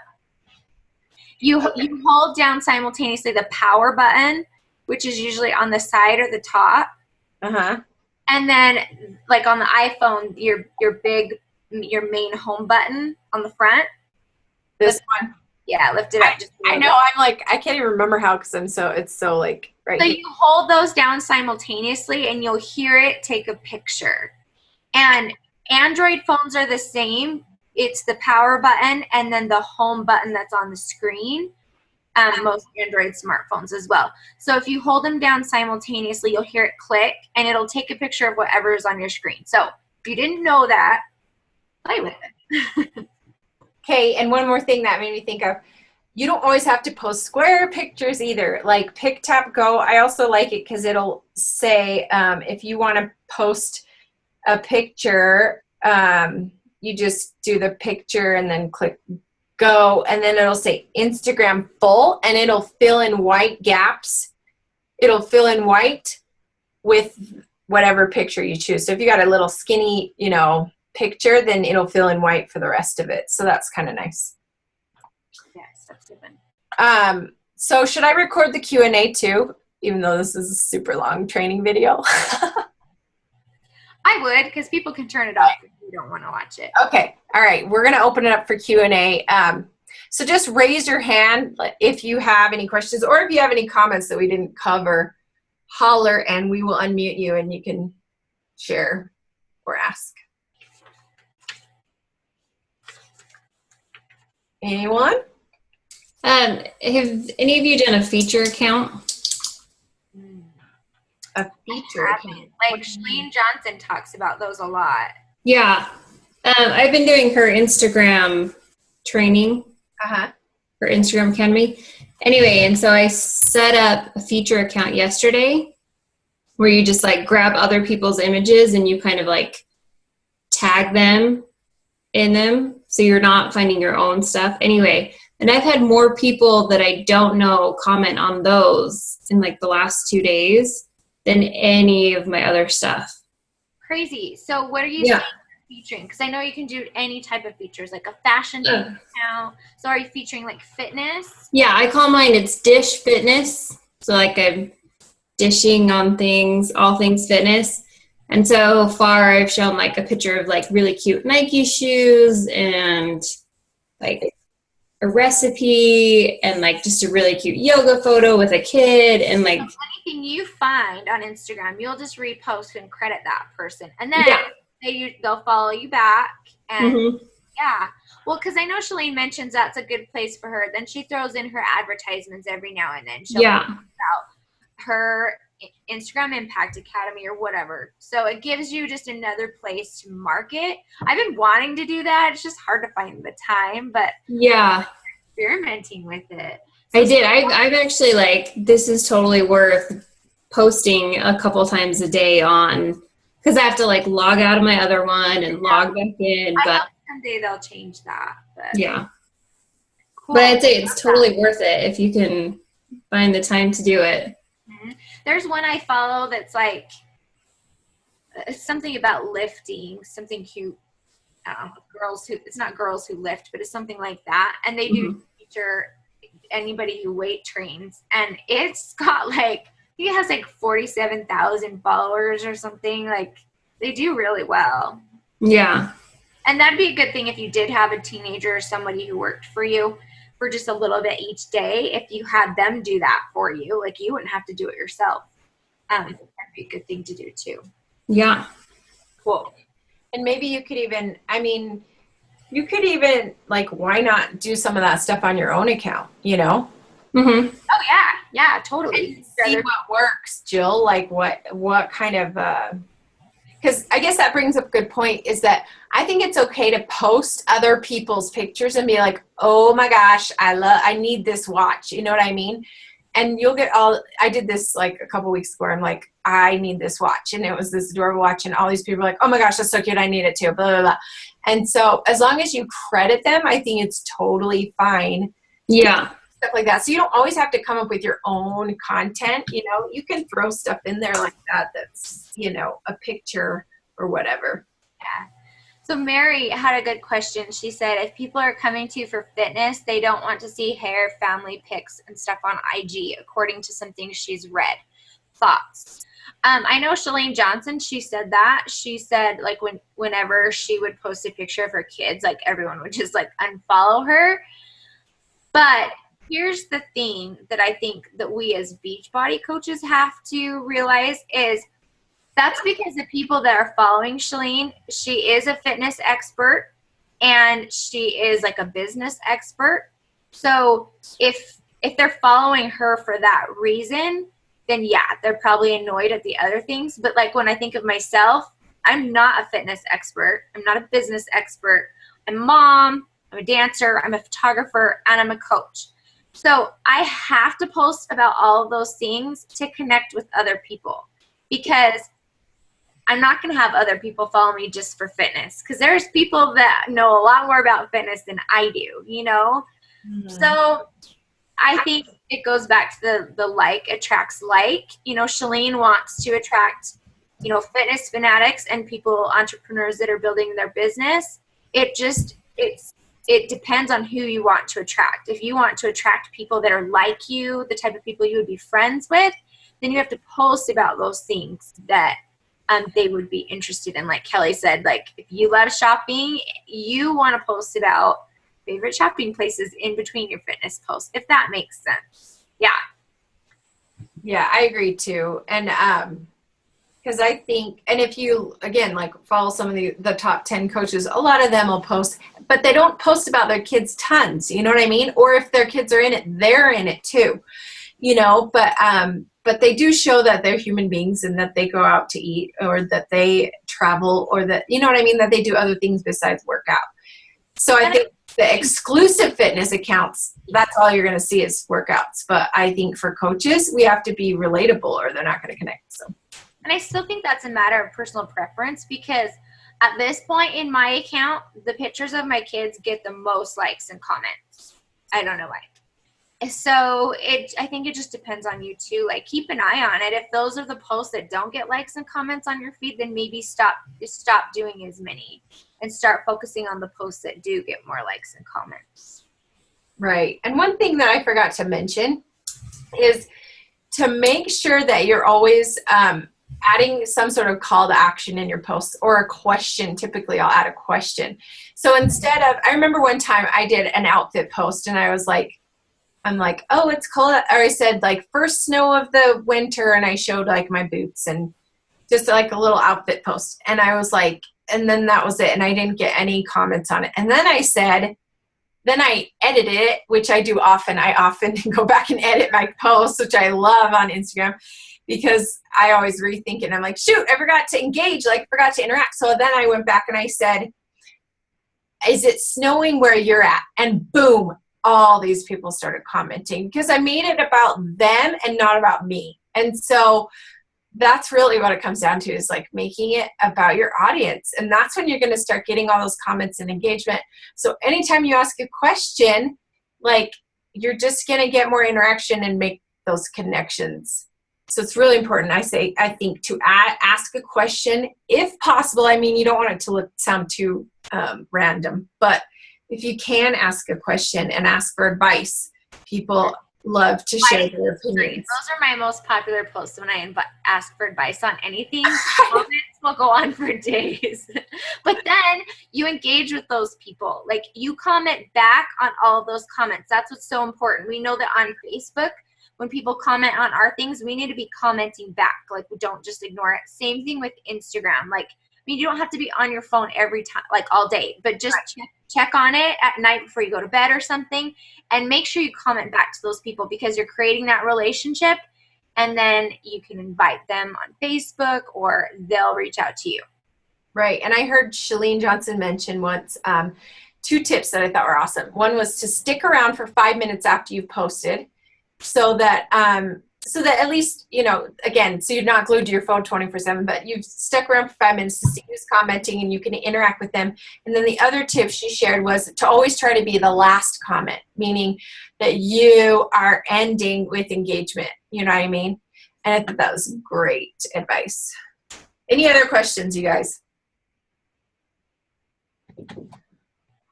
You hold down simultaneously the power button, which is usually on the side or the top. Uh-huh. And then like on the iPhone, your main home button on the front. This one? Yeah, lift it up. I know. I'm like, I can't even remember how because it's so like right So here. you hold those down simultaneously and you'll hear it take a picture. And Android phones are the same. It's the power button and then the home button that's on the screen. Most Android smartphones as well. So if you hold them down simultaneously, you'll hear it click and it'll take a picture of whatever is on your screen. So if you didn't know that, play with it. Okay, and one more thing that made me think of, you don't always have to post square pictures either. Like Pick, Tap, Go, I also like it because it'll say if you want to post a picture, you just do the picture and then click Go, and then it'll say Instagram full, and it'll fill in white gaps. It'll fill in white with whatever picture you choose. So if you got a little skinny, picture, then it'll fill in white for the rest of it. So that's kind of nice. Yes, that's good. So should I record the Q&A too, even though this is a super long training video? I would, because people can turn it off if you don't want to watch it. Okay. All right. We're going to open it up for Q&A. So just raise your hand if you have any questions or if you have any comments that we didn't cover, holler and we will unmute you and you can share or ask. Anyone? Have any of you done a feature account? A feature account. Like Shalene Johnson talks about those a lot. Yeah. I've been doing her Instagram training. Uh-huh. Her Instagram Academy. Anyway, and so I set up a feature account yesterday where you just like grab other people's images and you kind of like tag them in them. So you're not finding your own stuff. Anyway, and I've had more people that I don't know comment on those in like the last 2 days than any of my other stuff. Crazy. So what are you saying featuring? Because I know you can do any type of features, like a fashion account. So are you featuring like fitness? Yeah, I call mine, it's Dish Fitness. So like I'm dishing on things, all things fitness. And so far I've shown like a picture of like really cute Nike shoes and like a recipe and like just a really cute yoga photo with a kid and like anything you find on Instagram, you'll just repost and credit that person. And then they'll follow you back. And yeah. Well, because I know Shalene mentions that's a good place for her. Then she throws in her advertisements every now and then. She'll talk about her Instagram Impact Academy or whatever. So it gives you just another place to market. I've been wanting to do that. It's just hard to find the time, but experimenting with it. So I did. I've actually like, this is totally worth posting a couple times a day on, because I have to like log out of my other one and log back in. I But hope someday they'll change that. But yeah. cool. But I'd say it's totally worth it if you can find the time to do it. There's one I follow that's like something about lifting, something cute. It's not girls who lift, but it's something like that. And they do feature anybody who weight trains. And it's got like, I think it has like 47,000 followers or something. Like they do really well. Yeah. And that'd be a good thing if you did have a teenager or somebody who worked for you for just a little bit each day. If you had them do that for you, like you wouldn't have to do it yourself. That'd be a good thing to do too. Yeah. Cool. And maybe you could even, like, why not do some of that stuff on your own account, Oh yeah. Yeah, totally. And see what works, Jill. Like what kind of, because I guess that brings up a good point is that I think it's okay to post other people's pictures and be like, oh my gosh, I need this watch. You know what I mean? And you'll get I did this like a couple weeks ago. I'm like, I need this watch. And it was this adorable watch. And all these people are like, oh my gosh, that's so cute. I need it too. Blah, blah, blah. And so as long as you credit them, I think it's totally fine. Yeah. Stuff like that. So you don't always have to come up with your own content. You know, you can throw stuff in there like that. That's, you know, a picture or whatever. Yeah. So Mary had a good question. She said, if people are coming to you for fitness, they don't want to see hair, family pics, and stuff on IG, according to some things she's read. Thoughts? I know Shalane Johnson, she said that. She said, like, whenever she would post a picture of her kids, like, everyone would just, like, unfollow her. But here's the thing that I think that we as Beachbody coaches have to realize is that's because the people that are following Shalane, she is a fitness expert and she is like a business expert. So if they're following her for that reason, then yeah, they're probably annoyed at the other things. But like when I think of myself, I'm not a fitness expert. I'm not a business expert. I'm a mom, I'm a dancer, I'm a photographer, and I'm a coach. So I have to post about all of those things to connect with other people, because I'm not going to have other people follow me just for fitness, because there's people that know a lot more about fitness than I do, you know? Mm-hmm. So I think it goes back to the like attracts like. You know, Shalane wants to attract, you know, fitness fanatics and people, entrepreneurs that are building their business. It depends on who you want to attract. If you want to attract people that are like you, the type of people you would be friends with, then you have to post about those things that they would be interested in. Like Kelly said, like if you love shopping, you want to post about favorite shopping places in between your fitness posts, if that makes sense. Yeah. Yeah, I agree too. And because I think, and if you, again, like follow some of the top 10 coaches, a lot of them will post, but they don't post about their kids tons, you know what I mean? Or if their kids are in it, they're in it too, you know, but they do show that they're human beings and that they go out to eat, or that they travel, or that, you know what I mean, that they do other things besides work out. So I think the exclusive fitness accounts, that's all you're going to see is workouts. But I think for coaches, we have to be relatable or they're not going to connect. So. And I still think that's a matter of personal preference, because at this point in my account, the pictures of my kids get the most likes and comments. I don't know why. So I think it just depends on you too. Like keep an eye on it. If those are the posts that don't get likes and comments on your feed, then maybe stop doing as many and start focusing on the posts that do get more likes and comments. Right. And one thing that I forgot to mention is to make sure that you're always adding some sort of call to action in your posts, or a question. Typically I'll add a question. So instead of, I remember one time I did an outfit post and I'm like, oh, it's cold. Or I said like first snow of the winter, and I showed like my boots and just like a little outfit post. And I was like, and then that was it. And I didn't get any comments on it. And then I edited it, which I do often. I often go back and edit my posts, which I love on Instagram, because I always rethink it. And I'm like, shoot, I forgot to engage, like forgot to interact. So then I went back and I said, is it snowing where you're at? And boom, all these people started commenting, because I made it about them and not about me. And so that's really what it comes down to, is like making it about your audience. And that's when you're going to start getting all those comments and engagement. So anytime you ask a question, like you're just going to get more interaction and make those connections. So it's really important, I think, to ask a question if possible. I mean, you don't want it to sound too random, but if you can ask a question and ask for advice, people love to share their opinions. Those are my most popular posts when I ask for advice on anything. Comments will go on for days. But then you engage with those people. Like you comment back on all of those comments. That's what's so important. We know that on Facebook, when people comment on our things, we need to be commenting back. Like we don't just ignore it. Same thing with Instagram. Like, I mean, you don't have to be on your phone every time, like all day, but just check on it at night before you go to bed or something, and make sure you comment back to those people, because you're creating that relationship, and then you can invite them on Facebook or they'll reach out to you. Right. And I heard Shalane Johnson mention once 2 tips that I thought were awesome. One was to stick around for 5 minutes after you've posted. so that at least, you know, again, so you're not glued to your phone 24/7, but you've stuck around for 5 minutes to see who's commenting and you can interact with them. And then the other tip she shared was to always try to be the last comment, meaning that you are ending with engagement. You know what I mean? And I thought that was great advice. Any other questions, you guys?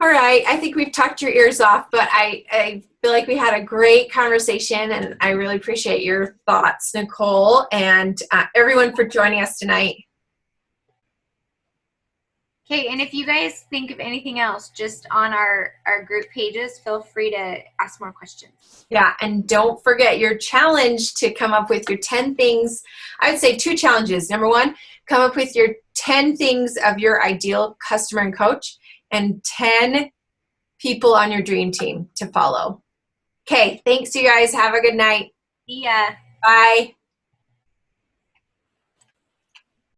All right, I think we've talked your ears off, but I feel like we had a great conversation, and I really appreciate your thoughts, Nicole, and everyone for joining us tonight. Okay, and if you guys think of anything else, just on our group pages, feel free to ask more questions. Yeah, and don't forget your challenge to come up with your 10 things. I would say 2 challenges. Number 1, come up with your 10 things of your ideal customer and coach, and 10 people on your dream team to follow. Okay, thanks you guys. Have a good night. See ya. Bye.